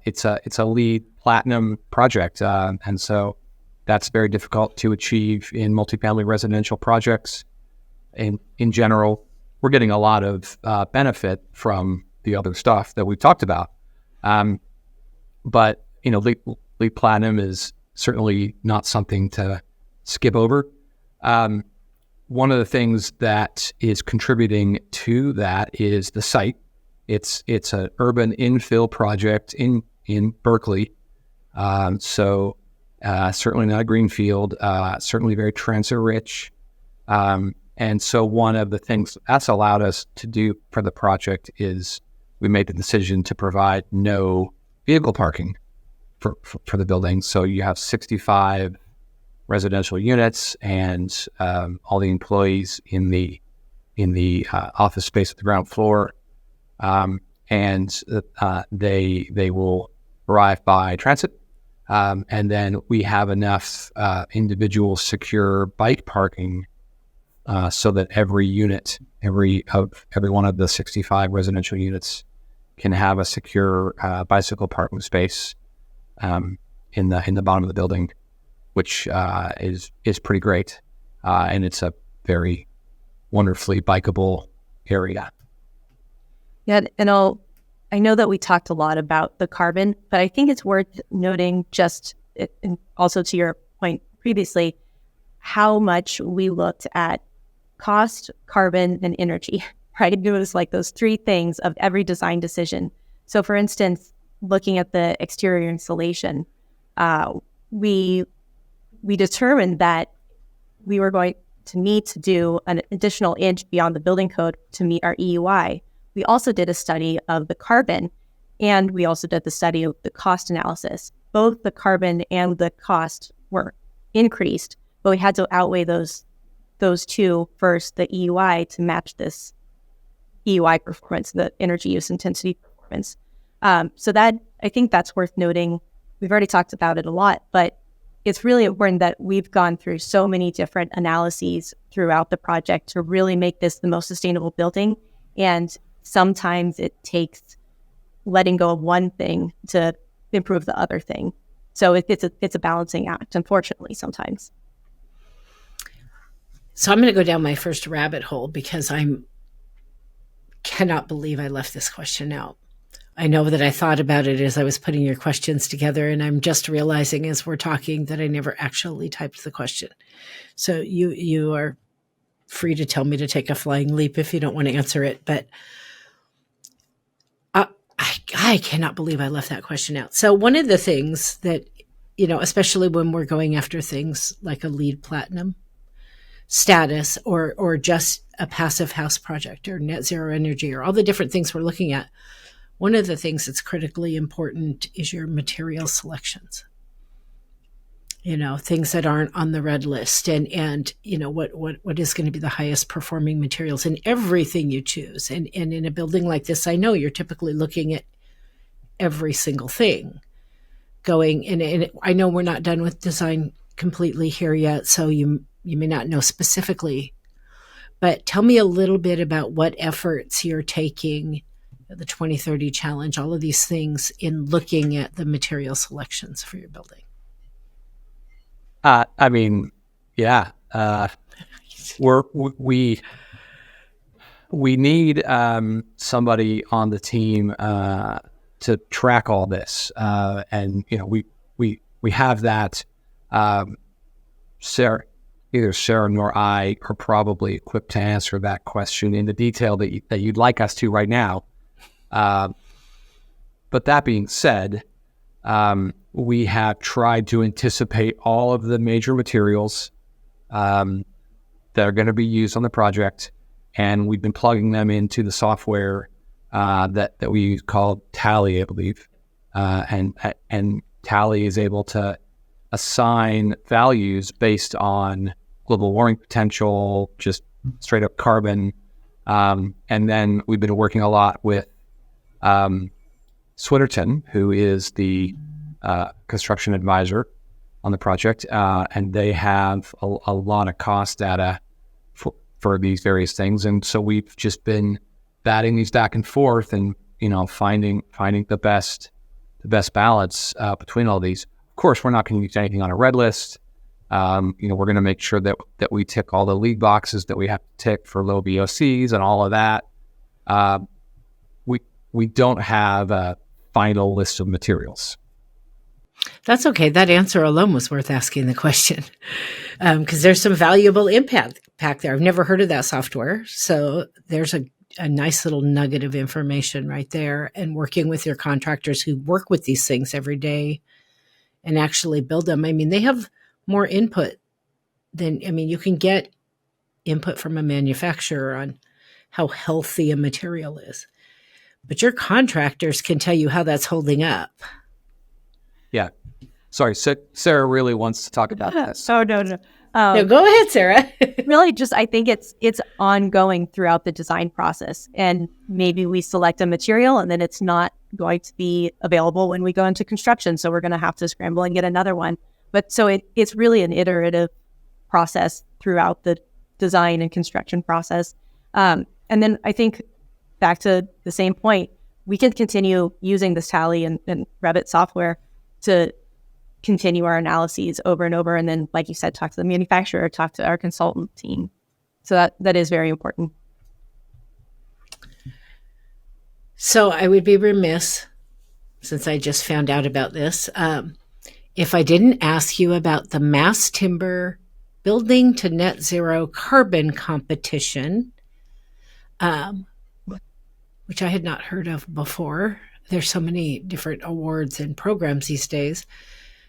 it's a LEED Platinum project, and so that's very difficult to achieve in multifamily residential projects. In general, we're getting a lot of benefit from the other stuff that we've talked about. But LEED Platinum is certainly not something to skip over. One of the things that is contributing to that is the site. It's an urban infill project in Berkeley. So certainly not a greenfield, certainly very transit rich. And so one of the things that's allowed us to do for the project is we made the decision to provide no vehicle parking for the building. So you have 65 residential units and all the employees in the office space at the ground floor. And they will arrive by transit. And then we have enough individual secure bike parking so that every one of the 65 residential units can have a secure bicycle parking space in the bottom of the building, which is pretty great, and it's a very wonderfully bikeable area. Yeah, and I know that we talked a lot about the carbon, but I think it's worth noting and also to your point previously, how much we looked at cost, carbon, and energy, right? It was like those three things of every design decision. So for instance, looking at the exterior insulation, we determined that we were going to need to do an additional inch beyond the building code to meet our EUI. We also did a study of the carbon, and we also did the study of the cost analysis. Both the carbon and the cost were increased, but we had to outweigh those two first, the EUI, to match this EUI performance, the energy use intensity performance. So that, I think that's worth noting. We've already talked about it a lot, but it's really important that we've gone through so many different analyses throughout the project to really make this the most sustainable building. And sometimes it takes letting go of one thing to improve the other thing. So it's a balancing act, unfortunately, sometimes. So I'm going to go down my first rabbit hole because I cannot believe I left this question out. I know that I thought about it as I was putting your questions together, and I'm just realizing as we're talking that I never actually typed the question. So you are free to tell me to take a flying leap if you don't want to answer it, but I cannot believe I left that question out. So one of the things that, especially when we're going after things like a LEED Platinum status or just a passive house project or net zero energy or all the different things we're looking at, one of the things that's critically important is your material selections. Things that aren't on the red list and what is going to be the highest performing materials in everything you choose. And in a building like this, I know you're typically looking at every single thing going in. And I know we're not done with design completely here yet, so you may not know specifically, but tell me a little bit about what efforts you're taking, the 2030 challenge, all of these things in looking at the material selections for your building. I mean, yeah, we need somebody on the team to track all this, and we have that. Sarah, neither Sarah nor I are probably equipped to answer that question in the detail that you'd like us to right now. But that being said, we have tried to anticipate all of the major materials that are going to be used on the project, and we've been plugging them into the software that we use called Tally, I believe, and Tally is able to assign values based on global warming potential, just straight up carbon, and then we've been working a lot with Switterton, who is the construction advisor on the project, and they have a lot of cost data for these various things, and so we've just been batting these back and forth, and finding the best balance between all these. Of course, we're not going to use anything on a red list. We're going to make sure that we tick all the lead boxes that we have to tick for low VOCs and all of that. We don't have a final list of materials. That's okay. That answer alone was worth asking the question, because there's some valuable impact there. I've never heard of that software. So there's a nice little nugget of information right there. And working with your contractors who work with these things every day and actually build them. I mean, they have more input you can get input from a manufacturer on how healthy a material is. But your contractors can tell you how that's holding up. Yeah. Sorry, Sarah really wants to talk about this. Oh, no. No, go ahead, Sarah. Really, I think it's ongoing throughout the design process. And maybe we select a material and then it's not going to be available when we go into construction. So we're going to have to scramble and get another one. But so it's really an iterative process throughout the design and construction process. And then I think back to the same point, we can continue using this Tally and Revit software to continue our analyses over and over. And then, like you said, talk to the manufacturer, talk to our consultant team. So that is very important. So I would be remiss, since I just found out about this, if I didn't ask you about the Mass Timber Building to Net Zero Carbon Competition, which I had not heard of before. There's so many different awards and programs these days.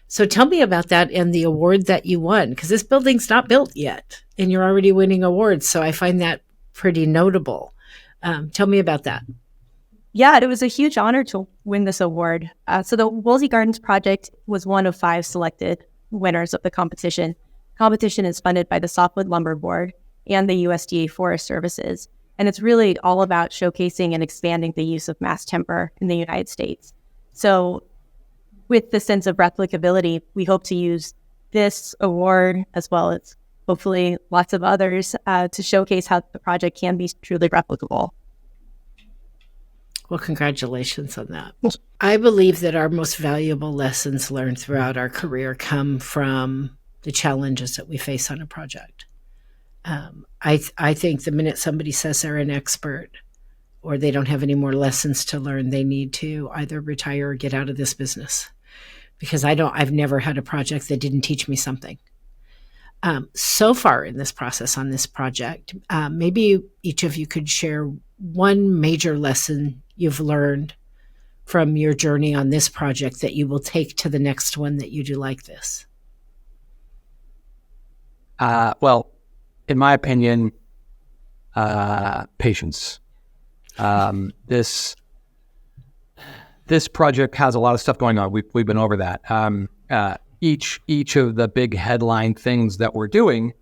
So tell me about that and the award that you won, because this building's not built yet and you're already winning awards. So I find that pretty notable. Tell me about that. Yeah, it was a huge honor to win this award. So the Woolsey Gardens project was one of 5 selected winners of the competition. The competition is funded by the Softwood Lumber Board and the USDA Forest Services. And it's really all about showcasing and expanding the use of mass timber in the United States. So with the sense of replicability, we hope to use this award as well as hopefully lots of others to showcase how the project can be truly replicable. Well, congratulations on that. I believe that our most valuable lessons learned throughout our career come from the challenges that we face on a project. I think the minute somebody says they're an expert or they don't have any more lessons to learn, they need to either retire or get out of this business, because I've never had a project that didn't teach me something. So far in this process on this project, maybe each of you could share one major lesson you've learned from your journey on this project that you will take to the next one that you do like this. Well, in my opinion, patience. This project has a lot of stuff going on. We've been over that. Each of the big headline things that we're doing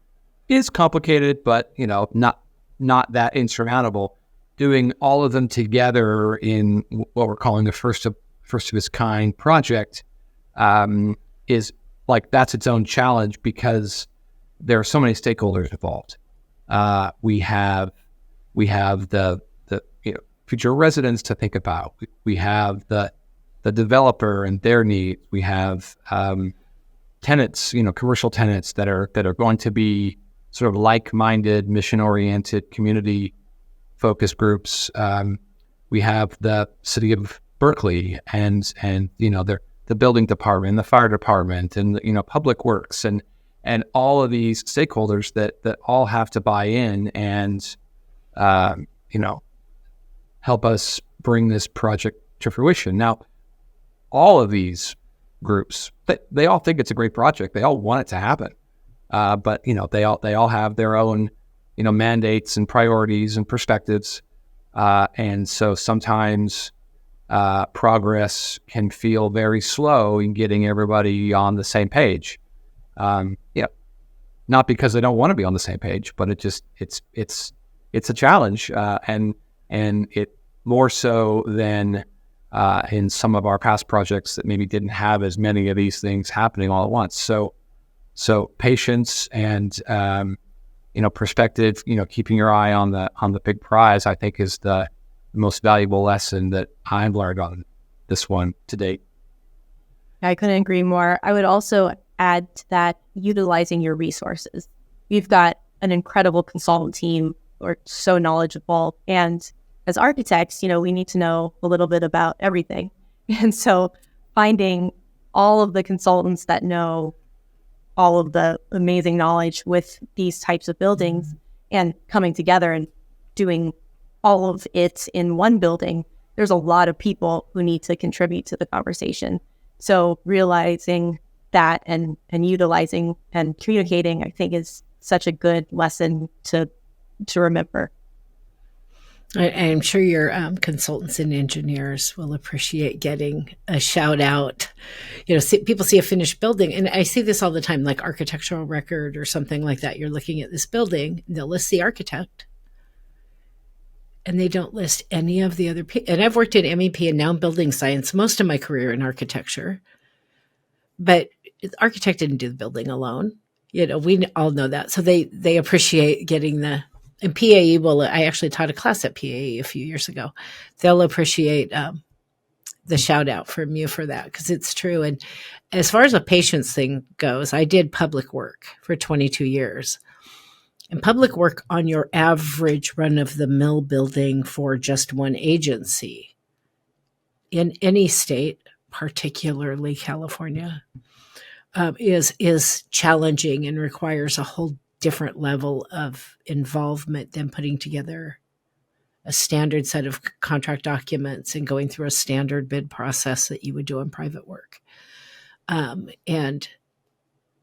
is complicated, but not that insurmountable. Doing all of them together in what we're calling a first of its kind project is like, that's its own challenge, because there are so many stakeholders involved. We have the future residents to think about. We have the developer and their needs. We have tenants, commercial tenants that are going to be sort of like-minded, mission-oriented, community focus groups. We have the city of Berkeley and the building department, the fire department, and public works, and all of these stakeholders that all have to buy in and help us bring this project to fruition. Now, all of these groups, they all think it's a great project. They all want it to happen, but they all have their own mandates and priorities and perspectives, and so sometimes progress can feel very slow in getting everybody on the same page. Not because they don't want to be on the same page, but it's a challenge, and it more so than in some of our past projects that maybe didn't have as many of these things happening all at once. So patience and perspective, keeping your eye on the big prize, I think is the most valuable lesson that I've learned on this one to date. I couldn't agree more. I would also add to that, utilizing your resources. We've got an incredible consultant team who are so knowledgeable, and as architects, we need to know a little bit about everything. And so finding all of the consultants that know all of the amazing knowledge with these types of buildings and coming together and doing all of it in one building, there's a lot of people who need to contribute to the conversation. So realizing that and utilizing and communicating, I think, is such a good lesson to remember. I'm sure your consultants and engineers will appreciate getting a shout out. People see a finished building, and I see this all the time, like architectural record or something like that. You're looking at this building, they'll list the architect, and they don't list any of the other people. And I've worked in MEP and now in building science most of my career in architecture, but the architect didn't do the building alone. We all know that. So they appreciate getting and PAE I actually taught a class at PAE a few years ago. They'll appreciate the shout out from you for that, because it's true. And as far as a patience thing goes, I did public work for 22 years. And public work on your average run-of-the-mill building for just one agency in any state, particularly California, is challenging and requires a whole different level of involvement than putting together a standard set of contract documents and going through a standard bid process that you would do in private work. And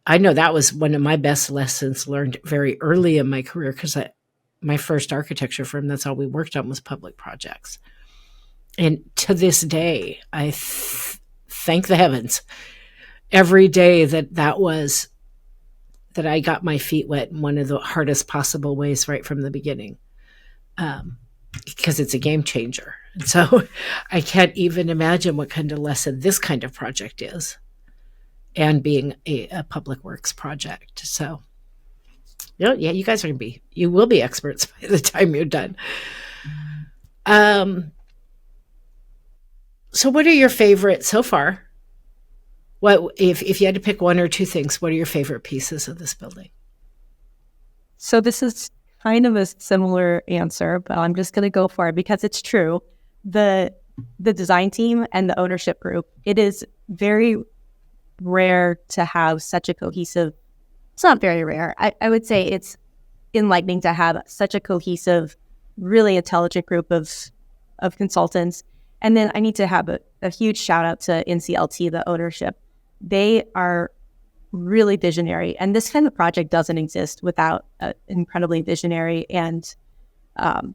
I know that was one of my best lessons learned very early in my career, because my first architecture firm, that's all we worked on was public projects. And to this day, I thank the heavens every day that I got my feet wet in one of the hardest possible ways right from the beginning, because it's a game changer. And so I can't even imagine what kind of lesson this kind of project is, and being a public works project. So, you guys you will be experts by the time you're done. So what are your favorites so far? What if you had to pick one or two things, what are your favorite pieces of this building? So this is kind of a similar answer, but I'm just going to go for it because it's true. The design team and the ownership group, it is very rare to have such a cohesive, it's not very rare. I would say it's enlightening to have such a cohesive, really intelligent group of consultants. And then I need to have a huge shout out to NCLT, the ownership. They are really visionary. And this kind of project doesn't exist without an incredibly visionary and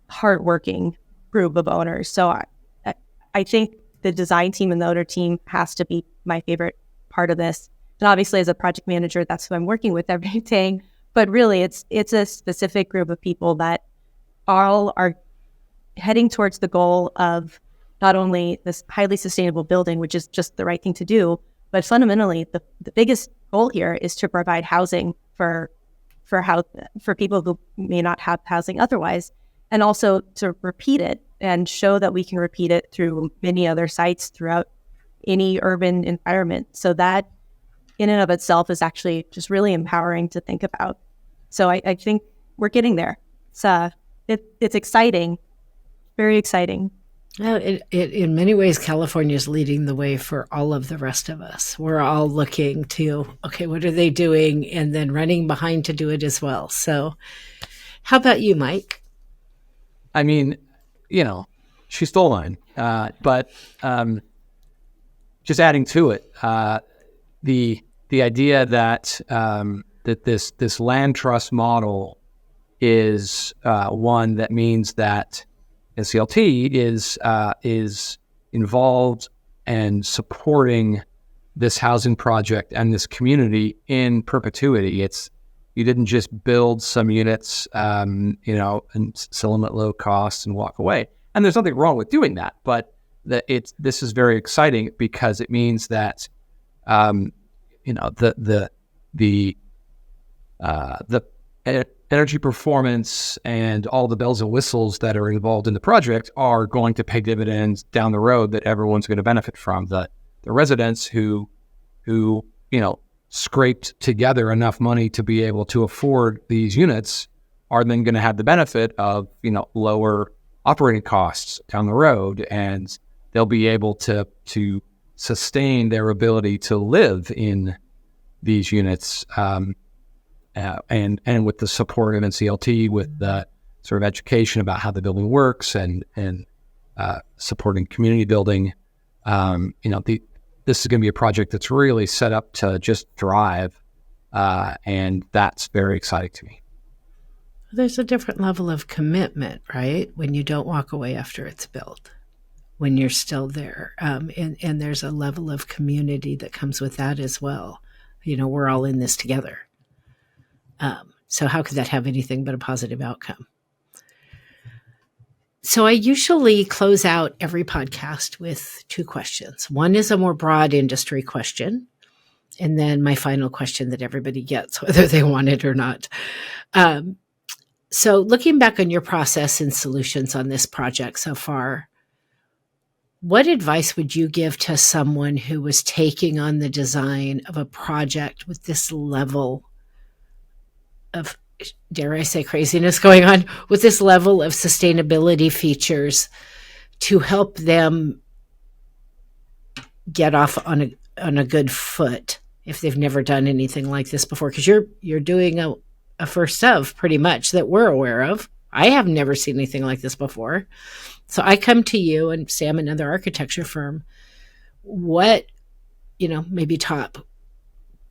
hardworking group of owners. So I think the design team and the owner team has to be my favorite part of this. And obviously as a project manager, that's who I'm working with every day. But really it's a specific group of people that all are heading towards the goal of not only this highly sustainable building, which is just the right thing to do, but fundamentally the biggest goal here is to provide housing for people who may not have housing otherwise, and also to repeat it and show that we can repeat it through many other sites throughout any urban environment. So that in and of itself is actually just really empowering to think about. So I think we're getting there. It's exciting, very exciting. Well, in many ways, California is leading the way for all of the rest of us. We're all looking to, okay, what are they doing? And then running behind to do it as well. So how about you, Mike? I mean, she stole mine. But just adding to it, the idea that that this land trust model is one that means that NCLT is involved and supporting this housing project and this community in perpetuity. You didn't just build some units, and sell them at low cost and walk away. And there's nothing wrong with doing that, but this is very exciting because it means that the energy performance and all the bells and whistles that are involved in the project are going to pay dividends down the road that everyone's going to benefit from. The residents who scraped together enough money to be able to afford these units are then going to have the benefit of lower operating costs down the road, and they'll be able to sustain their ability to live in these units, and with the support of NCLT, with the sort of education about how the building works and supporting community building. This is going to be a project that's really set up to just thrive, and that's very exciting to me. There's a different level of commitment, right? When you don't walk away after it's built, when you're still there. And there's a level of community that comes with that as well. We're all in this together. So how could that have anything but a positive outcome? So I usually close out every podcast with 2 questions. One is a more broad industry question, and then my final question that everybody gets, whether they want it or not. So looking back on your process and solutions on this project so far, what advice would you give to someone who was taking on the design of a project with this level of, dare I say, craziness going on, with this level of sustainability features to help them get off on a good foot if they've never done anything like this before? Because you're doing a first of, pretty much, that we're aware of. I have never seen anything like this before. So I come to you and say I'm another architecture firm. What, maybe top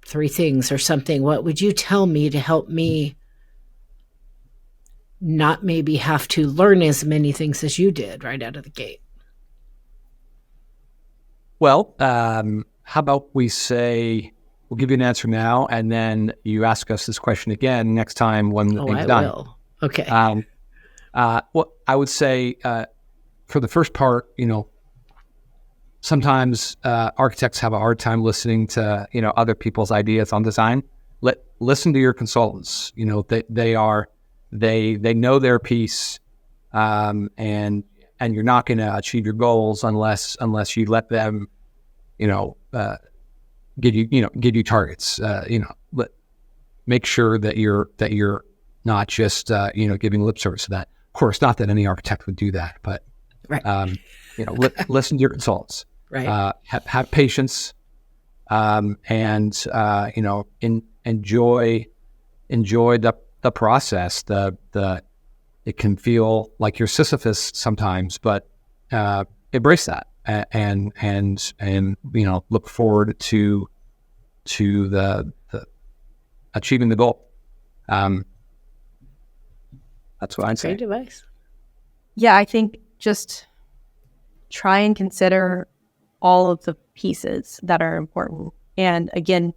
3 things or something, what would you tell me to help me not maybe have to learn as many things as you did right out of the gate? Well, how about we say we'll give you an answer now, and then you ask us this question again next time when it's done. Will. Okay. Well, I would say for the first part, sometimes architects have a hard time listening to other people's ideas on design. Listen to your consultants. They know their piece, and you're not going to achieve your goals unless you let them, give you targets. Make sure that you're not just giving lip service to that. Of course, not that any architect would do that, but right. Listen to your consultants. Right. Have patience, and enjoy the process. It can feel like you're Sisyphus sometimes, but embrace that and look forward to the achieving the goal. That's what I'd say. Great advice. Yeah, I think just try and consider all of the pieces that are important. And again,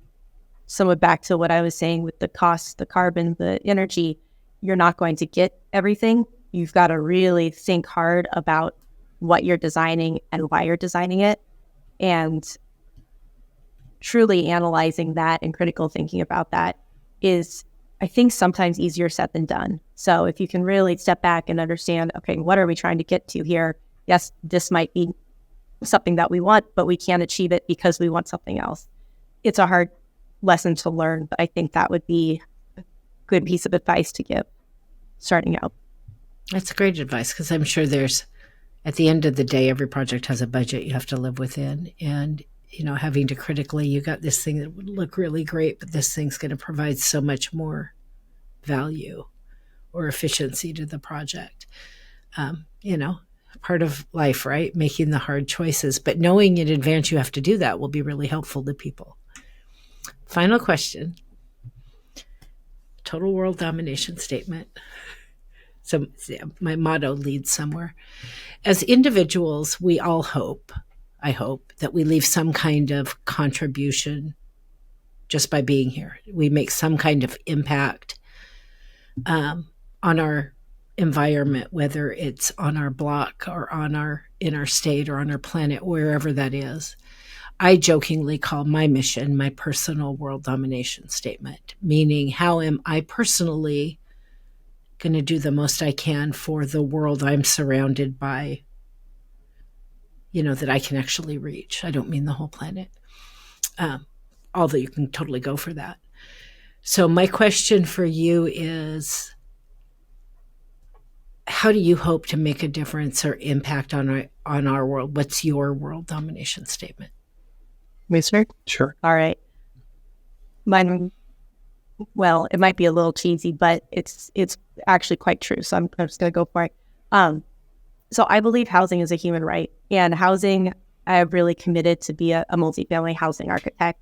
somewhat back to what I was saying with the costs, the carbon, the energy, you're not going to get everything. You've got to really think hard about what you're designing and why you're designing it, and truly analyzing that and critical thinking about that is, I think, sometimes easier said than done. So if you can really step back and understand, okay, what are we trying to get to here? Yes, this might be something that we want, but we can't achieve it because we want something else. It's a hard lesson to learn, but I think that would be a good piece of advice to give starting out. That's great advice, because I'm sure there's at the end of the day, every project has a budget you have to live within. And, having to critically, you got this thing that would look really great, but this thing's going to provide so much more value or efficiency to the project. Part of life, right? Making the hard choices, but knowing in advance you have to do that will be really helpful to people. Final question. Total world domination statement. So my motto leads somewhere. As individuals, we all I hope, that we leave some kind of contribution just by being here. We make some kind of impact on our environment, whether it's on our block or in our state or on our planet, wherever that is. I jokingly call my mission my personal world domination statement, meaning how am I personally going to do the most I can for the world I'm surrounded by, that I can actually reach. I don't mean the whole planet, although you can totally go for that. So my question for you is, how do you hope to make a difference or impact on our world? What's your world domination statement? Me start? Sure. All right. Mine, well, it might be a little cheesy, but it's actually quite true. So I'm just going to go for it. So I believe housing is a human right, and housing, I have really committed to be a multifamily housing architect.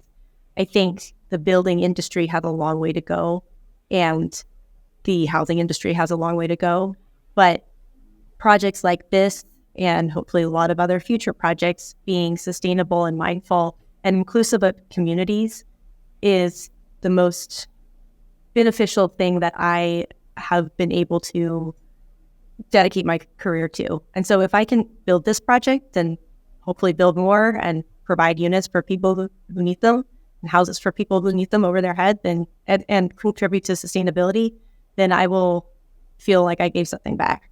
I think the building industry has a long way to go, and the housing industry has a long way to go. But projects like this, and hopefully a lot of other future projects, being sustainable and mindful and inclusive of communities, is the most beneficial thing that I have been able to dedicate my career to. And so if I can build this project and hopefully build more and provide units for people who need them and houses for people who need them over their head, and contribute to sustainability, then I will feel like I gave something back.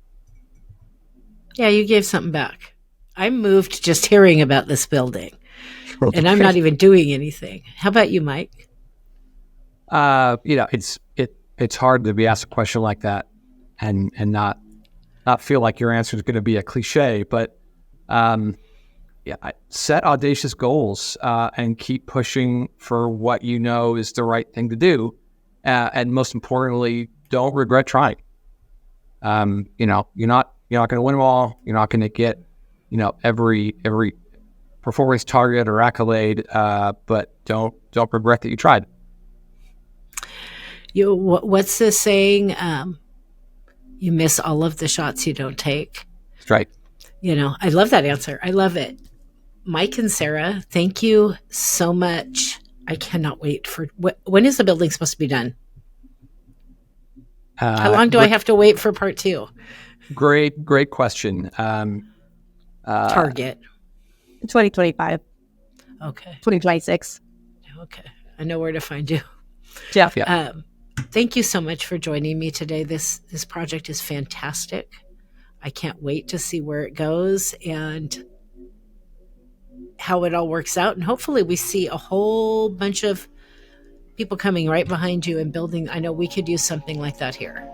Yeah, you gave something back. I'm moved just hearing about this building, and I'm not even doing anything. How about you, Mike? It's hard to be asked a question like that and not feel like your answer is going to be a cliche, but set audacious goals and keep pushing for what you know is the right thing to do, and most importantly, don't regret trying. You're not going to win them all. You're not going to get every performance target or accolade, but don't regret that you tried. What's the saying? You miss all of the shots you don't take. That's right. I love that answer. I love it. Mike and Sarah, thank you so much. I cannot wait for when is the building supposed to be done? How long do I have to wait for part 2? Great question. Target 2025. Okay. 2026. Okay. I know where to find you. Jeff. Yeah. Thank you so much for joining me today. This project is fantastic. I can't wait to see where it goes and how it all works out. And hopefully we see a whole bunch of people coming right behind you and building. I know we could use something like that here.